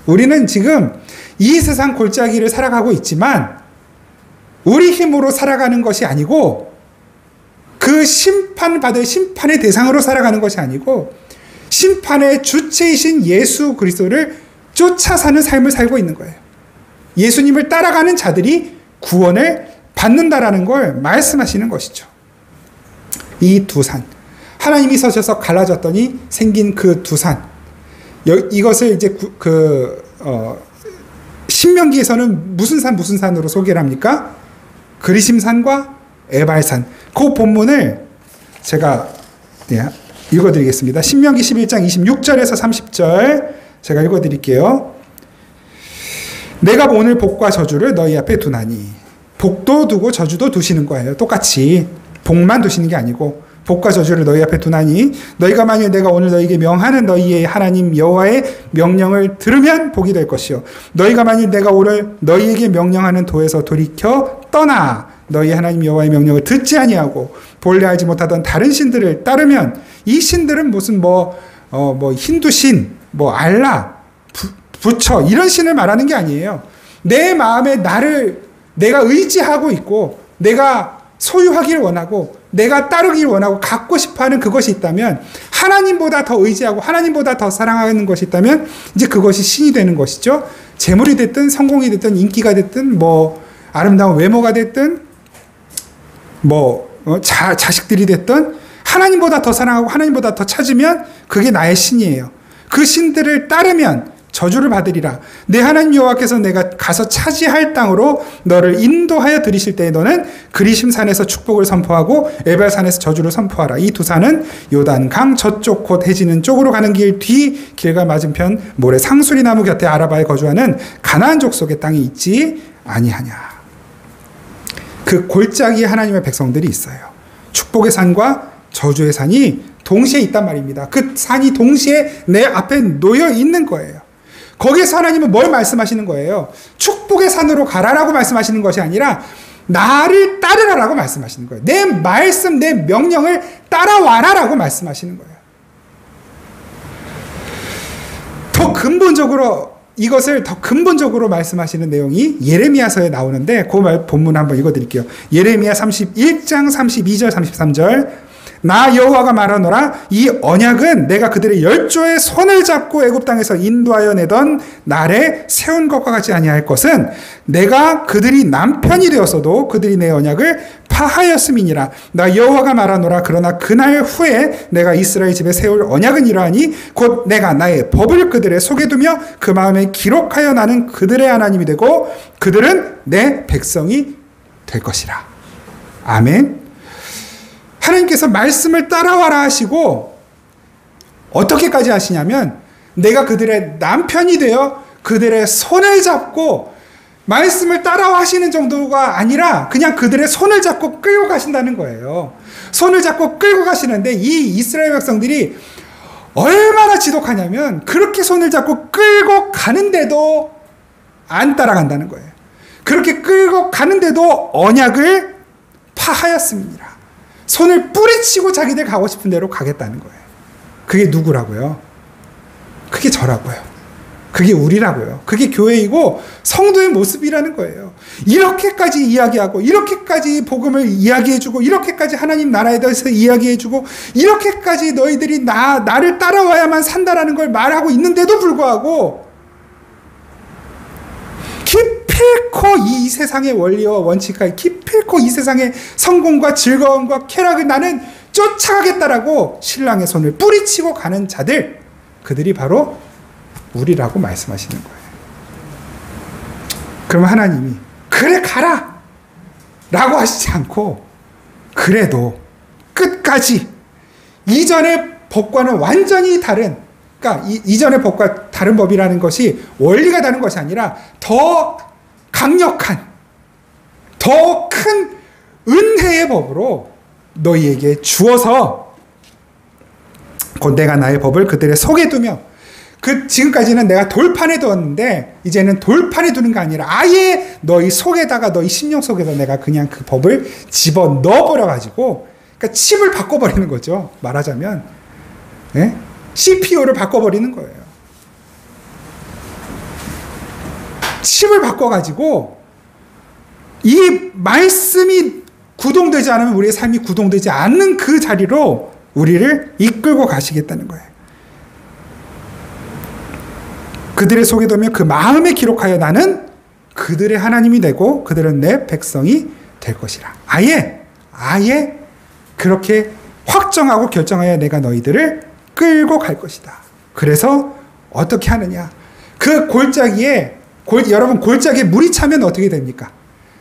우리는 지금 이 세상 골짜기를 살아가고 있지만 우리 힘으로 살아가는 것이 아니고 그 심판받을 심판의 대상으로 살아가는 것이 아니고 심판의 주체이신 예수 그리스도를 쫓아 사는 삶을 살고 있는 거예요. 예수님을 따라가는 자들이 구원을 받는다라는 걸 말씀하시는 것이죠. 이 두 산, 하나님이 서셔서 갈라졌더니 생긴 그 두 산. 이것을 이제 신명기에서는 무슨 산으로 소개를 합니까? 그리심산과 에발산. 그 본문을 제가 읽어드리겠습니다. 신명기 11장 26절에서 30절 제가 읽어드릴게요. 내가 오늘 복과 저주를 너희 앞에 두나니. 복도 두고 저주도 두시는 거예요. 똑같이 복만 두시는 게 아니고 복과 저주를 너희 앞에 두나니 너희가 만일 내가 오늘 너희에게 명하는 너희의 하나님 여호와의 명령을 들으면 복이 될 것이요 너희가 만일 내가 오늘 너희에게 명령하는 도에서 돌이켜 떠나 너희 하나님 여호와의 명령을 듣지 아니하고 본래 알지 못하던 다른 신들을 따르면 이 신들은 무슨 힌두신, 알라, 부처 이런 신을 말하는 게 아니에요. 내 마음에 내가 의지하고 있고 내가 소유하기를 원하고 내가 따르기를 원하고 갖고 싶어하는 그것이 있다면 하나님보다 더 의지하고 하나님보다 더 사랑하는 것이 있다면 이제 그것이 신이 되는 것이죠. 재물이 됐든 성공이 됐든 인기가 됐든 아름다운 외모가 됐든 자식들이 됐든 하나님보다 더 사랑하고 하나님보다 더 찾으면 그게 나의 신이에요. 그 신들을 따르면 저주를 받으리라. 내 하나님 여호와께서 내가 가서 차지할 땅으로 너를 인도하여 들이실 때에 너는 그리심산에서 축복을 선포하고 에발산에서 저주를 선포하라. 이 두 산은 요단강 저쪽 곧 해지는 쪽으로 가는 길 뒤 길가 맞은편 모래 상수리 나무 곁에 아라바에 거주하는 가나안 족속의 땅이 있지 아니하냐. 그 골짜기에 하나님의 백성들이 있어요. 축복의 산과 저주의 산이 동시에 있단 말입니다. 그 산이 동시에 내 앞에 놓여 있는 거예요. 거기에서 하나님은 뭘 말씀하시는 거예요? 축복의 산으로 가라라고 말씀하시는 것이 아니라 나를 따르라라고 말씀하시는 거예요. 내 말씀, 내 명령을 따라와라라고 말씀하시는 거예요. 이것을 더 근본적으로 말씀하시는 내용이 예레미야서에 나오는데 그 본문 한번 읽어드릴게요. 예레미야 31장 32절 33절 나 여호와가 말하노라 이 언약은 내가 그들의 열조의 손을 잡고 애굽 땅에서 인도하여 내던 날에 세운 것과 같지 아니할 것은 내가 그들이 남편이 되었어도 그들이 내 언약을 파하였음이니라. 나 여호와가 말하노라 그러나 그날 후에 내가 이스라엘 집에 세울 언약은 이러하니 곧 내가 나의 법을 그들의 속에 두며 그 마음에 기록하여 나는 그들의 하나님이 되고 그들은 내 백성이 될 것이라. 아멘. 하나님께서 말씀을 따라와라 하시고 어떻게까지 하시냐면 내가 그들의 남편이 되어 그들의 손을 잡고 말씀을 따라와 하시는 정도가 아니라 그냥 그들의 손을 잡고 끌고 가신다는 거예요. 손을 잡고 끌고 가시는데 이 이스라엘 백성들이 얼마나 지독하냐면 그렇게 손을 잡고 끌고 가는데도 안 따라간다는 거예요. 그렇게 끌고 가는데도 언약을 파하였습니다. 손을 뿌리치고 자기들 가고 싶은 대로 가겠다는 거예요. 그게 누구라고요? 그게 저라고요. 그게 우리라고요. 그게 교회이고 성도의 모습이라는 거예요. 이렇게까지 이야기하고 이렇게까지 복음을 이야기해주고 이렇게까지 하나님 나라에 대해서 이야기해주고 이렇게까지 너희들이 나를 따라와야만 산다라는 걸 말하고 있는데도 불구하고 기필코 이 세상의 원리와 원칙과 기필코 이 세상의 성공과 즐거움과 쾌락을 나는 쫓아가겠다라고 신랑의 손을 뿌리치고 가는 자들, 그들이 바로 우리라고 말씀하시는 거예요. 그러면 하나님이 그래 가라 라고 하시지 않고 그래도 끝까지 이전의 법과는 완전히 다른, 그러니까 이전의 법과 다른 법이라는 것이 원리가 다른 것이 아니라 더 강력한, 더 큰 은혜의 법으로 너희에게 주어서 곧 내가 나의 법을 그들의 속에 두며, 지금까지는 내가 돌판에 두었는데 이제는 돌판에 두는 게 아니라 아예 너희 속에다가, 너희 심령 속에서 내가 그냥 그 법을 집어 넣어버려 가지고, 그러니까 칩을 바꿔버리는 거죠. 말하자면 CPU를 바꿔버리는 거예요. 칩을 바꿔가지고 이 말씀이 구동되지 않으면 우리의 삶이 구동되지 않는 그 자리로 우리를 이끌고 가시겠다는 거예요. 그들의 속에 두며 그 마음에 기록하여 나는 그들의 하나님이 되고 그들은 내 백성이 될 것이라. 아예 그렇게 확정하고 결정하여 내가 너희들을 끌고 갈 것이다. 그래서 어떻게 하느냐? 그 골짜기에 여러분 골짜기에 물이 차면 어떻게 됩니까?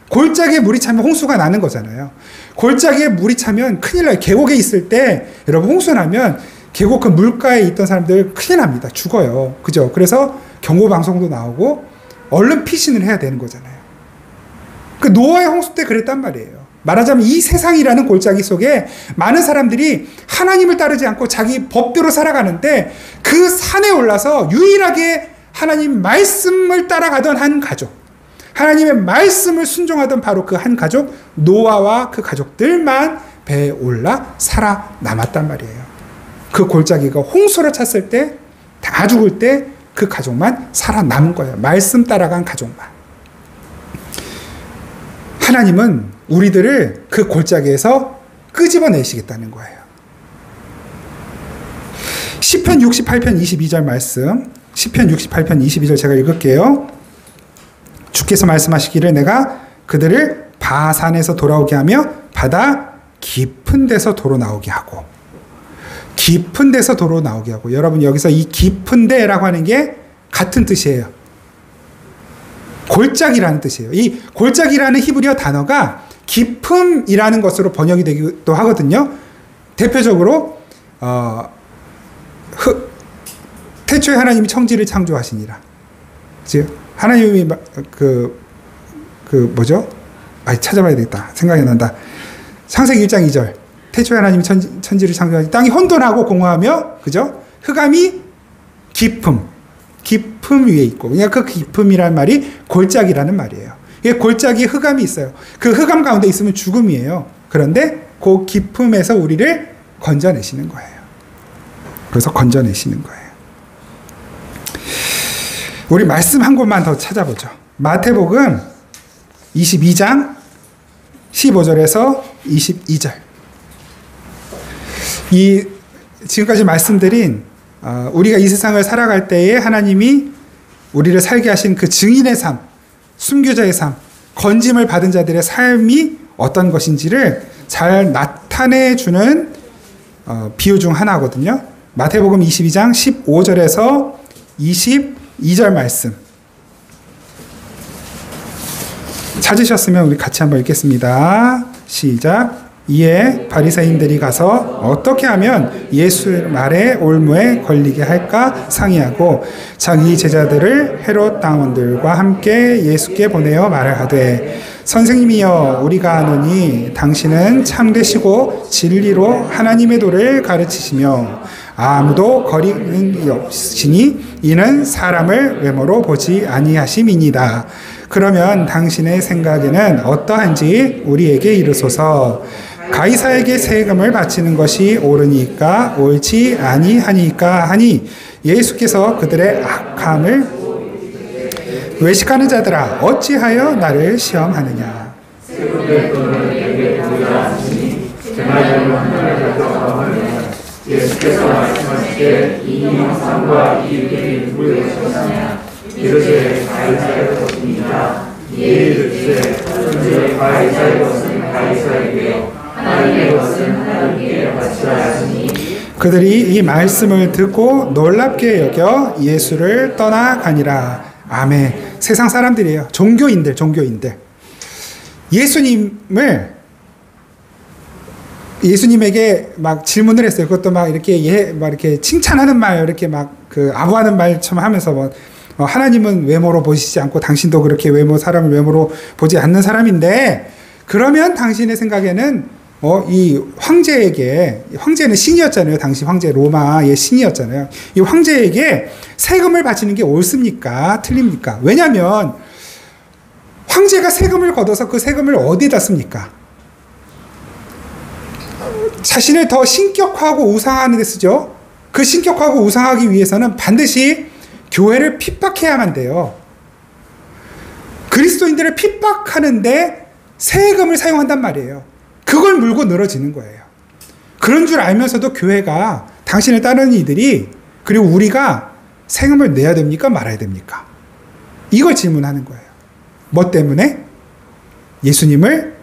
골짜기에 물이 차면 홍수가 나는 거잖아요. 골짜기에 물이 차면 큰일 나요. 계곡에 있을 때 여러분 홍수 나면 계곡 그 물가에 있던 사람들 큰일 납니다. 죽어요. 그죠? 그래서 경고 방송도 나오고 얼른 피신을 해야 되는 거잖아요. 그 노아의 홍수 때 그랬단 말이에요. 말하자면 이 세상이라는 골짜기 속에 많은 사람들이 하나님을 따르지 않고 자기 법대로 살아가는데 그 산에 올라서 유일하게 하나님 말씀을 따라가던 한 가족, 하나님의 말씀을 순종하던 바로 그 한 가족, 노아와 그 가족들만 배에 올라 살아남았단 말이에요. 그 골짜기가 홍수로 찼을 때, 다 죽을 때 그 가족만 살아남은 거예요. 말씀 따라간 가족만. 하나님은 우리들을 그 골짜기에서 끄집어내시겠다는 거예요. 시편 68편 22절 말씀, 시편 68편 22절 제가 읽을게요. 주께서 말씀하시기를 내가 그들을 바산에서 돌아오게 하며 바다 깊은 데서 도로 나오게 하고, 깊은 데서 도로 나오게 하고. 여러분 여기서 이 깊은 데라고 하는 게 같은 뜻이에요. 골짜기라는 뜻이에요. 이 골짜기라는 히브리어 단어가 깊음이라는 것으로 번역이 되기도 하거든요. 대표적으로 태초에 하나님이 청지를 창조하시니라. 즉 하나님이 뭐죠? 찾아봐야 되겠다. 생각이 난다. 창세기 1장 2절. 태초에 하나님이 천지를 창조하시 땅이 혼돈하고 공허하며, 그죠? 흑암이 깊음 위에 있고, 그냥 그 깊음이란 말이 골짜기라는 말이에요. 이게 골짜기에 흑암이 있어요. 그 흑암 가운데 있으면 죽음이에요. 그런데 그 깊음에서 우리를 건져내시는 거예요. 그래서 건져내시는 거예요. 우리 말씀 한 곳만 더 찾아보죠. 마태복음 22장 15절에서 22절. 이 지금까지 말씀드린 우리가 이 세상을 살아갈 때에 하나님이 우리를 살게 하신 그 증인의 삶, 순교자의 삶, 건짐을 받은 자들의 삶이 어떤 것인지를 잘 나타내주는 비유 중 하나거든요. 마태복음 22장 15절에서 22절 말씀 찾으셨으면 우리 같이 한번 읽겠습니다. 시작. 이에 바리새인들이 가서 어떻게 하면 예수 말에 올무에 걸리게 할까 상의하고 자기 제자들을 헤롯 당원들과 함께 예수께 보내어 말하되 선생님이여 우리가 아노니 당신은 참되시고 진리로 하나님의 도를 가르치시며 아무도 거리는 없으시니 이는 사람을 외모로 보지 아니하심이니이다. 그러면 당신의 생각에는 어떠한지 우리에게 이르소서. 가이사에게 세금을 바치는 것이 옳으니까 옳지 아니하니까 하니 예수께서 그들의 악함을 외식하는 자들아 어찌하여 나를 시험하느냐. 예수께서 말씀하시되 이 형상과 이 일들이 누구의 것이냐. 이르되 가이사의 것입니다. 이에 이르되 현재 가이사의 것은 가이사에게요 하나님의 것은 하나님께 바치라 하시니. 그들이 이 말씀을 듣고 놀랍게 여겨 예수를 떠나가니라. 아멘. 세상 사람들이에요. 종교인들. 예수님에게 막 질문을 했어요. 그것도 막 이렇게 칭찬하는 말, 이렇게 막 아부하는 말처럼 하면서 하나님은 외모로 보시지 않고 당신도 그렇게 사람을 외모로 보지 않는 사람인데, 그러면 당신의 생각에는 이 황제는 신이었잖아요. 당시 황제 로마의 신이었잖아요. 이 황제에게 세금을 바치는 게 옳습니까? 틀립니까? 왜냐하면 황제가 세금을 걷어서 그 세금을 어디다 씁니까? 자신을 더 신격화하고 우상하는 데 쓰죠. 그 신격화하고 우상하기 위해서는 반드시 교회를 핍박해야만 돼요. 그리스도인들을 핍박하는데 세금을 사용한단 말이에요. 그걸 물고 늘어지는 거예요. 그런 줄 알면서도 교회가, 당신을 따르는 이들이, 그리고 우리가 세금을 내야 됩니까? 말아야 됩니까? 이걸 질문하는 거예요. 뭐 때문에? 예수님을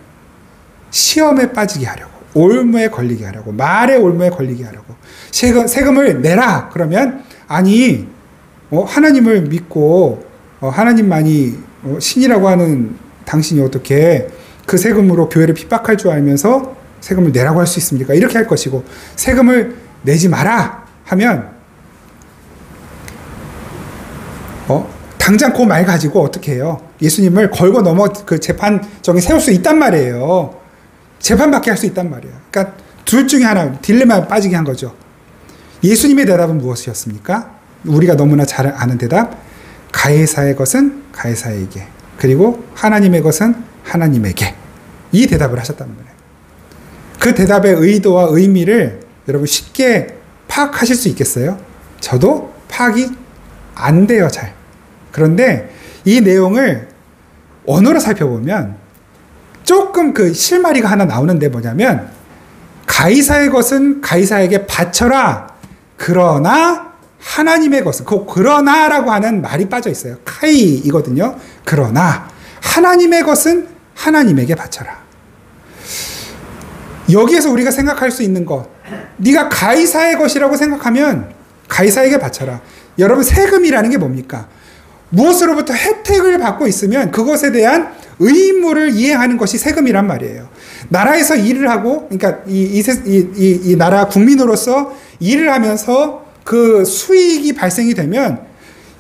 시험에 빠지게 하려고. 올무에 걸리게 하라고, 말의 올무에 걸리게 하라고. 세금을 내라 그러면 아니 하나님을 믿고 하나님만이 신이라고 하는 당신이 어떻게 그 세금으로 교회를 핍박할 줄 알면서 세금을 내라고 할 수 있습니까? 이렇게 할 것이고, 세금을 내지 마라 하면 당장 그 말 가지고 어떻게 해요? 예수님을 걸고 넘어 그 재판정에 세울 수 있단 말이에요. 재판받게 할 수 있단 말이에요. 그러니까 둘 중에 하나 딜레마에 빠지게 한 거죠. 예수님의 대답은 무엇이었습니까? 우리가 너무나 잘 아는 대답. 가이사의 것은 가이사에게, 그리고 하나님의 것은 하나님에게. 이 대답을 하셨단 말이에요. 그 대답의 의도와 의미를 여러분 쉽게 파악하실 수 있겠어요? 저도 파악이 안 돼요, 잘. 그런데 이 내용을 언어로 살펴보면 조금 그 실마리가 하나 나오는데 뭐냐면, 가이사의 것은 가이사에게 바쳐라. 그러나 하나님의 것은, 그 그러나라고 하는 말이 빠져 있어요. 카이이거든요. 그러나 하나님의 것은 하나님에게 바쳐라. 여기에서 우리가 생각할 수 있는 것, 네가 가이사의 것이라고 생각하면 가이사에게 바쳐라. 여러분, 세금이라는 게 뭡니까? 무엇으로부터 혜택을 받고 있으면 그것에 대한 의무를 이행하는 것이 세금이란 말이에요. 나라에서 일을 하고, 그러니까 이 나라 국민으로서 일을 하면서 그 수익이 발생이 되면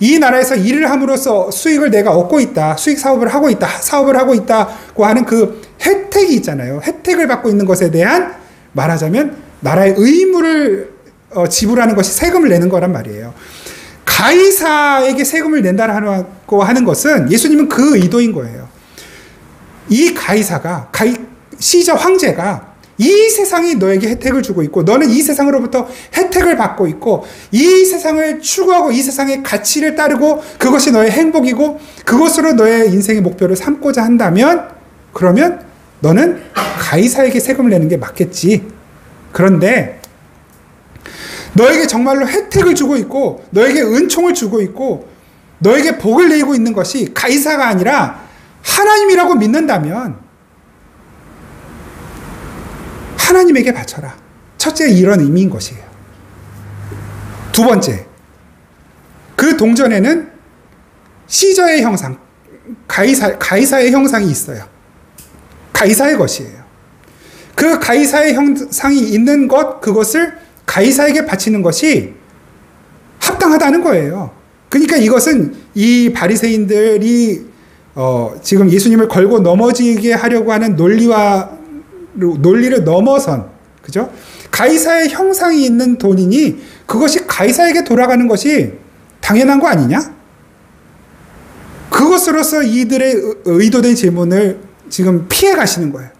이 나라에서 일을 함으로써 수익을 내가 얻고 있다, 수익 사업을 하고 있다, 사업을 하고 있다고 하는 그 혜택이 있잖아요. 혜택을 받고 있는 것에 대한, 말하자면 나라의 의무를 지불하는 것이 세금을 내는 거란 말이에요. 가이사에게 세금을 낸다고 하는 것은 예수님은 그 의도인 거예요. 이 가이사가, 시저 황제가 이 세상이 너에게 혜택을 주고 있고, 너는 이 세상으로부터 혜택을 받고 있고, 이 세상을 추구하고 이 세상의 가치를 따르고 그것이 너의 행복이고 그것으로 너의 인생의 목표를 삼고자 한다면, 그러면 너는 가이사에게 세금을 내는 게 맞겠지. 그런데 너에게 정말로 혜택을 주고 있고 너에게 은총을 주고 있고 너에게 복을 내리고 있는 것이 가이사가 아니라 하나님이라고 믿는다면 하나님에게 바쳐라. 첫째, 이런 의미인 것이에요. 두 번째, 그 동전에는 시저의 형상, 가이사의 형상이 있어요. 가이사의 것이에요. 그 가이사의 형상이 있는 것, 그것을 가이사에게 바치는 것이 합당하다는 거예요. 그러니까 이것은 이 바리새인들이 지금 예수님을 걸고 넘어지게 하려고 하는 논리를 넘어선, 그죠? 가이사의 형상이 있는 돈이니 그것이 가이사에게 돌아가는 것이 당연한 거 아니냐? 그것으로서 이들의 의도된 질문을 지금 피해 가시는 거예요.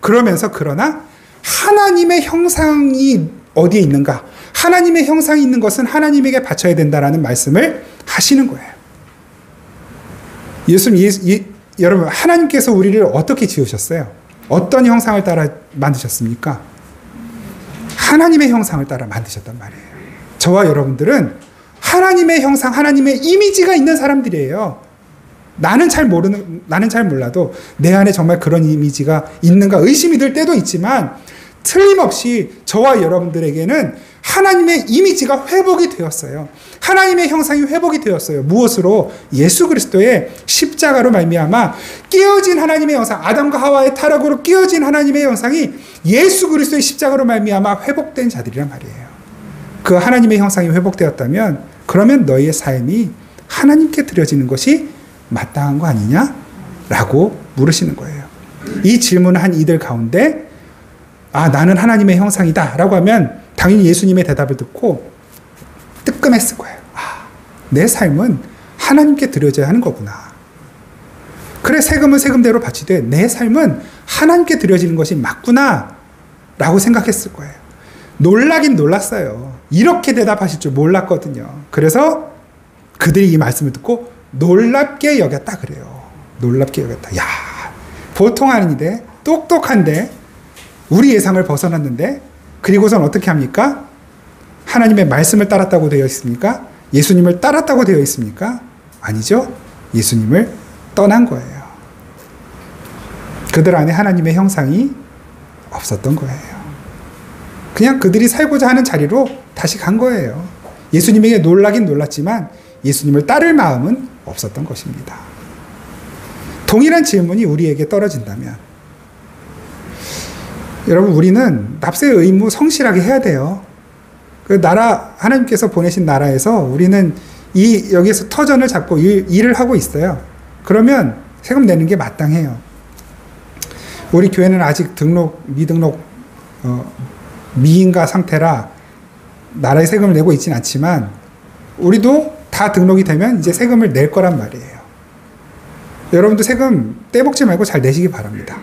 그러면서, 그러나 하나님의 형상이 어디에 있는가? 하나님의 형상이 있는 것은 하나님에게 바쳐야 된다라는 말씀을 하시는 거예요. 여러분, 하나님께서 우리를 어떻게 지으셨어요? 어떤 형상을 따라 만드셨습니까? 하나님의 형상을 따라 만드셨단 말이에요. 저와 여러분들은 하나님의 형상, 하나님의 이미지가 있는 사람들이에요. 나는 잘 몰라도 내 안에 정말 그런 이미지가 있는가 의심이 들 때도 있지만, 틀림없이 저와 여러분들에게는 하나님의 이미지가 회복이 되었어요. 하나님의 형상이 회복이 되었어요. 무엇으로? 예수 그리스도의 십자가로 말미암아 깨어진 하나님의 형상, 아담과 하와의 타락으로 깨어진 하나님의 형상이 예수 그리스도의 십자가로 말미암아 회복된 자들이란 말이에요. 그 하나님의 형상이 회복되었다면, 그러면 너희의 삶이 하나님께 드려지는 것이 마땅한 거 아니냐? 라고 물으시는 거예요. 이 질문을 한 이들 가운데, 나는 하나님의 형상이다 라고 하면 당연히 예수님의 대답을 듣고 뜨끔했을 거예요. 내 삶은 하나님께 드려져야 하는 거구나. 그래, 세금은 세금대로 바치되 내 삶은 하나님께 드려지는 것이 맞구나 라고 생각했을 거예요. 놀라긴 놀랐어요. 이렇게 대답하실 줄 몰랐거든요. 그래서 그들이 이 말씀을 듣고 놀랍게 여겼다 그래요. 놀랍게 여겼다. 야, 보통 아닌데, 똑똑한데, 우리 예상을 벗어났는데, 그리고선 어떻게 합니까? 하나님의 말씀을 따랐다고 되어 있습니까? 예수님을 따랐다고 되어 있습니까? 아니죠. 예수님을 떠난 거예요. 그들 안에 하나님의 형상이 없었던 거예요. 그냥 그들이 살고자 하는 자리로 다시 간 거예요. 예수님에게 놀라긴 놀랐지만 예수님을 따를 마음은 없었던 것입니다. 동일한 질문이 우리에게 떨어진다면, 여러분, 우리는 납세의 의무 성실하게 해야 돼요. 그 나라, 하나님께서 보내신 나라에서 우리는 여기에서 터전을 잡고 일을 하고 있어요. 그러면 세금 내는 게 마땅해요. 우리 교회는 아직 미등록 미인가 상태라 나라에 세금을 내고 있지는 않지만 우리도 다 등록이 되면 이제 세금을 낼 거란 말이에요. 여러분도 세금 떼먹지 말고 잘 내시기 바랍니다.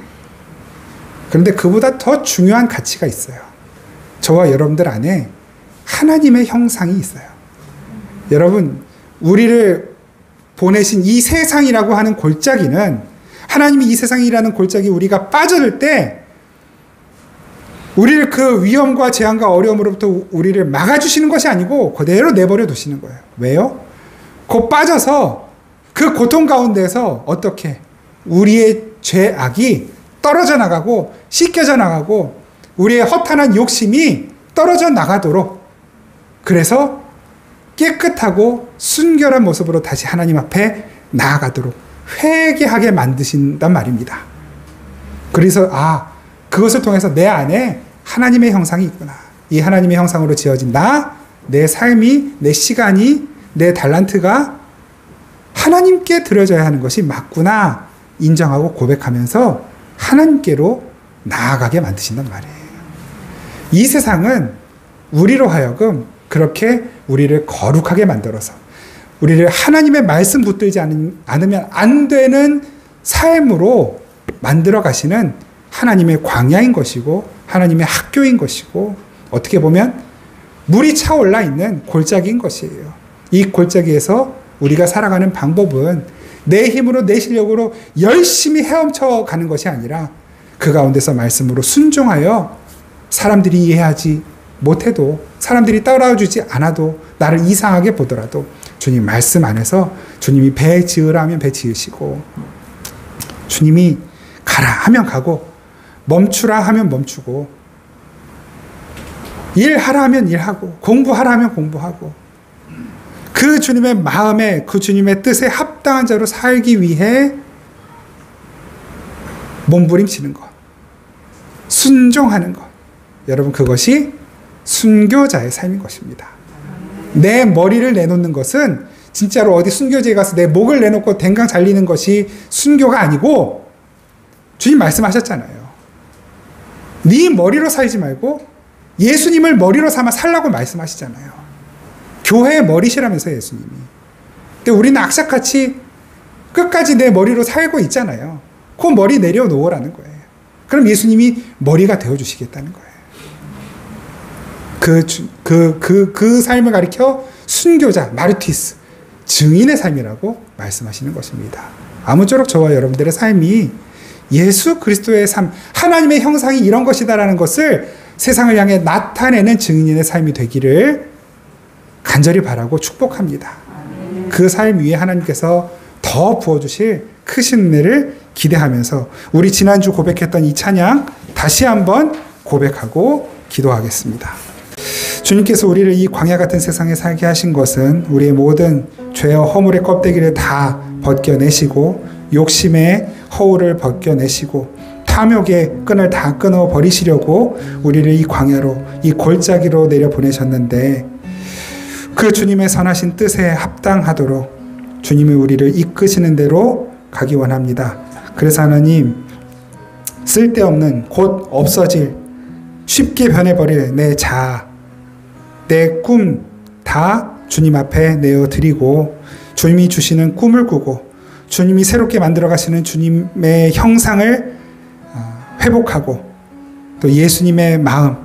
그런데 그보다 더 중요한 가치가 있어요. 저와 여러분들 안에 하나님의 형상이 있어요. 여러분, 우리를 보내신 이 세상이라고 하는 골짜기는, 하나님이 이 세상이라는 골짜기 우리가 빠져들 때 우리를 그 위험과 재앙과 어려움으로부터 우리를 막아주시는 것이 아니고 그대로 내버려 두시는 거예요. 왜요? 곧 빠져서 그 고통 가운데서 어떻게 우리의 죄악이 떨어져 나가고 씻겨져 나가고 우리의 허탄한 욕심이 떨어져 나가도록, 그래서 깨끗하고 순결한 모습으로 다시 하나님 앞에 나아가도록 회개하게 만드신단 말입니다. 그래서 그것을 통해서 내 안에 하나님의 형상이 있구나. 이 하나님의 형상으로 지어진 내 삶이, 내 시간이, 내 달란트가 하나님께 드려져야 하는 것이 맞구나 인정하고 고백하면서 하나님께로 나아가게 만드신단 말이에요. 이 세상은 우리로 하여금 그렇게 우리를 거룩하게 만들어서 우리를 하나님의 말씀 붙들지 않으면 안 되는 삶으로 만들어 가시는 하나님의 광야인 것이고 하나님의 학교인 것이고, 어떻게 보면 물이 차올라 있는 골짜기인 것이에요. 이 골짜기에서 우리가 살아가는 방법은 내 힘으로, 내 실력으로 열심히 헤엄쳐 가는 것이 아니라 그 가운데서 말씀으로 순종하여 사람들이 이해하지 못해도, 사람들이 따라주지 않아도, 나를 이상하게 보더라도 주님 말씀 안에서 주님이 배 지으라 하면 배 지으시고, 주님이 가라 하면 가고, 멈추라 하면 멈추고, 일하라 하면 일하고, 공부하라 하면 공부하고, 그 주님의 마음에, 그 주님의 뜻에 합당한 자로 살기 위해 몸부림치는 것, 순종하는 것, 여러분, 그것이 순교자의 삶인 것입니다. 내 머리를 내놓는 것은 진짜로 어디 순교지에 가서 내 목을 내놓고 댕강 잘리는 것이 순교가 아니고, 주님 말씀하셨잖아요. 네 머리로 살지 말고 예수님을 머리로 삼아 살라고 말씀하시잖아요. 교회의 머리시라면서 예수님이. 근데 우리는 악착같이 끝까지 내 머리로 살고 있잖아요. 그 머리 내려놓으라는 거예요. 그럼 예수님이 머리가 되어주시겠다는 거예요. 그 삶을 가리켜 순교자, 마르티스, 증인의 삶이라고 말씀하시는 것입니다. 아무쪼록 저와 여러분들의 삶이 예수 그리스도의 삶, 하나님의 형상이 이런 것이다라는 것을 세상을 향해 나타내는 증인의 삶이 되기를 간절히 바라고 축복합니다. 그 삶 위에 하나님께서 더 부어주실 크신 은혜를 기대하면서 우리 지난주 고백했던 이 찬양 다시 한번 고백하고 기도하겠습니다. 주님께서 우리를 이 광야 같은 세상에 살게 하신 것은 우리의 모든 죄와 허물의 껍데기를 다 벗겨내시고 욕심의 허울을 벗겨내시고 탐욕의 끈을 다 끊어버리시려고 우리를 이 광야로, 이 골짜기로 내려보내셨는데, 그 주님의 선하신 뜻에 합당하도록 주님이 우리를 이끄시는 대로 가기 원합니다. 그래서 하나님, 쓸데없는, 곧 없어질, 쉽게 변해버릴 내 자아, 내 꿈 다 주님 앞에 내어드리고 주님이 주시는 꿈을 꾸고 주님이 새롭게 만들어 가시는 주님의 형상을 회복하고 또 예수님의 마음,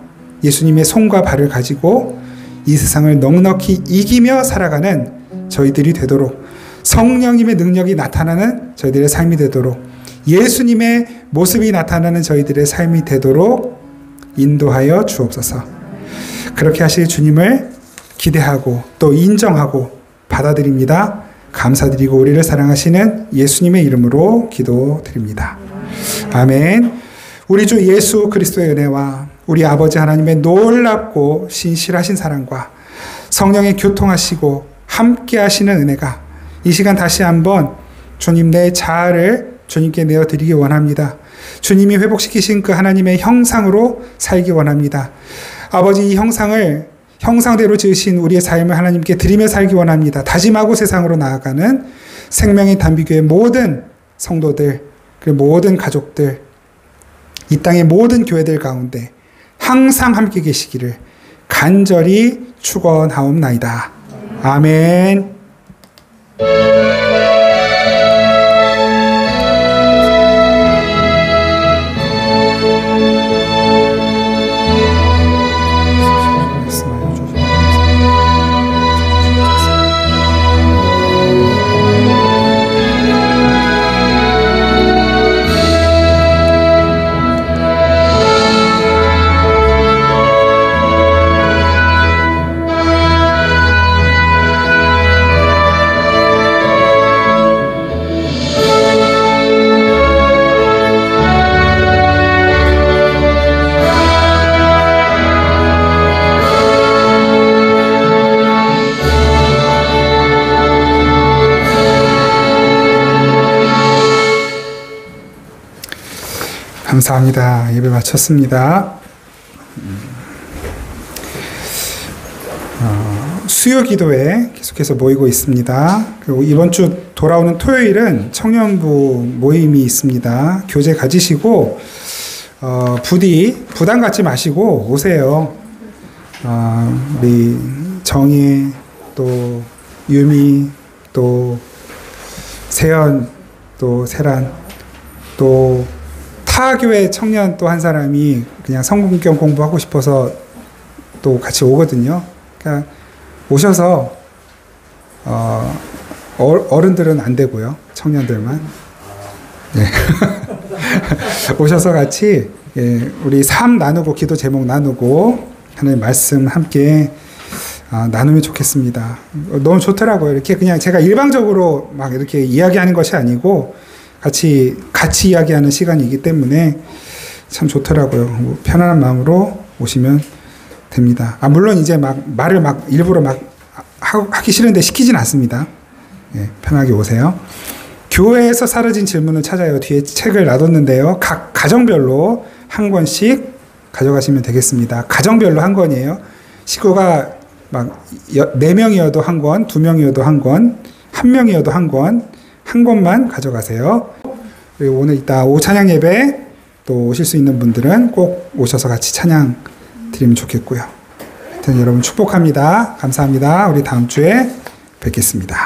예수님의 손과 발을 가지고 이 세상을 넉넉히 이기며 살아가는 저희들이 되도록, 성령님의 능력이 나타나는 저희들의 삶이 되도록, 예수님의 모습이 나타나는 저희들의 삶이 되도록 인도하여 주옵소서. 그렇게 하실 주님을 기대하고 또 인정하고 받아들입니다. 감사드리고 우리를 사랑하시는 예수님의 이름으로 기도드립니다. 아멘. 우리 주 예수 그리스도의 은혜와 우리 아버지 하나님의 놀랍고 신실하신 사랑과 성령의 교통하시고 함께 하시는 은혜가 이 시간 다시 한번 주님 내 자아를 주님께 내어드리기 원합니다. 주님이 회복시키신 그 하나님의 형상으로 살기 원합니다. 아버지, 이 형상을 형상대로 지으신 우리의 삶을 하나님께 드리며 살기 원합니다. 다짐하고 세상으로 나아가는 생명의 단비교회 모든 성도들, 그리고 모든 가족들, 이 땅의 모든 교회들 가운데 항상 함께 계시기를 간절히 축원하옵나이다. 아멘. 감사합니다. 예배 마쳤습니다. 수요 기도에 계속해서 모이고 있습니다. 그리고 이번 주 돌아오는 토요일은 청년부 모임이 있습니다. 교재 가지시고 부디 부담 갖지 마시고 오세요. 우리 정희, 또 유미, 또 세연, 또 세란, 또 타교회 청년 또 한 사람이 그냥 성경경 공부하고 싶어서 또 같이 오거든요. 그러니까 오셔서 어른들은 안 되고요. 청년들만. 네. 오셔서 같이 우리 삶 나누고 기도 제목 나누고 하나님 말씀 함께 나누면 좋겠습니다. 너무 좋더라고요. 이렇게 그냥 제가 일방적으로 막 이렇게 이야기하는 것이 아니고 같이 이야기하는 시간이기 때문에 참 좋더라고요. 편안한 마음으로 오시면 됩니다. 물론 이제 막 말을 막 일부러 막 하기 싫은데 시키진 않습니다. 네, 편하게 오세요. 교회에서 사라진 질문을 찾아요. 뒤에 책을 놔뒀는데요. 각 가정별로 한 권씩 가져가시면 되겠습니다. 가정별로 한 권이에요. 식구가 막 4명이어도 한 권, 2명이어도 한 권, 1명이어도 한 권, 한 권만 가져가세요. 그리고 오늘 이따 오후 찬양 예배 또 오실 수 있는 분들은 꼭 오셔서 같이 찬양 드리면 좋겠고요. 하여튼 여러분 축복합니다. 감사합니다. 우리 다음 주에 뵙겠습니다.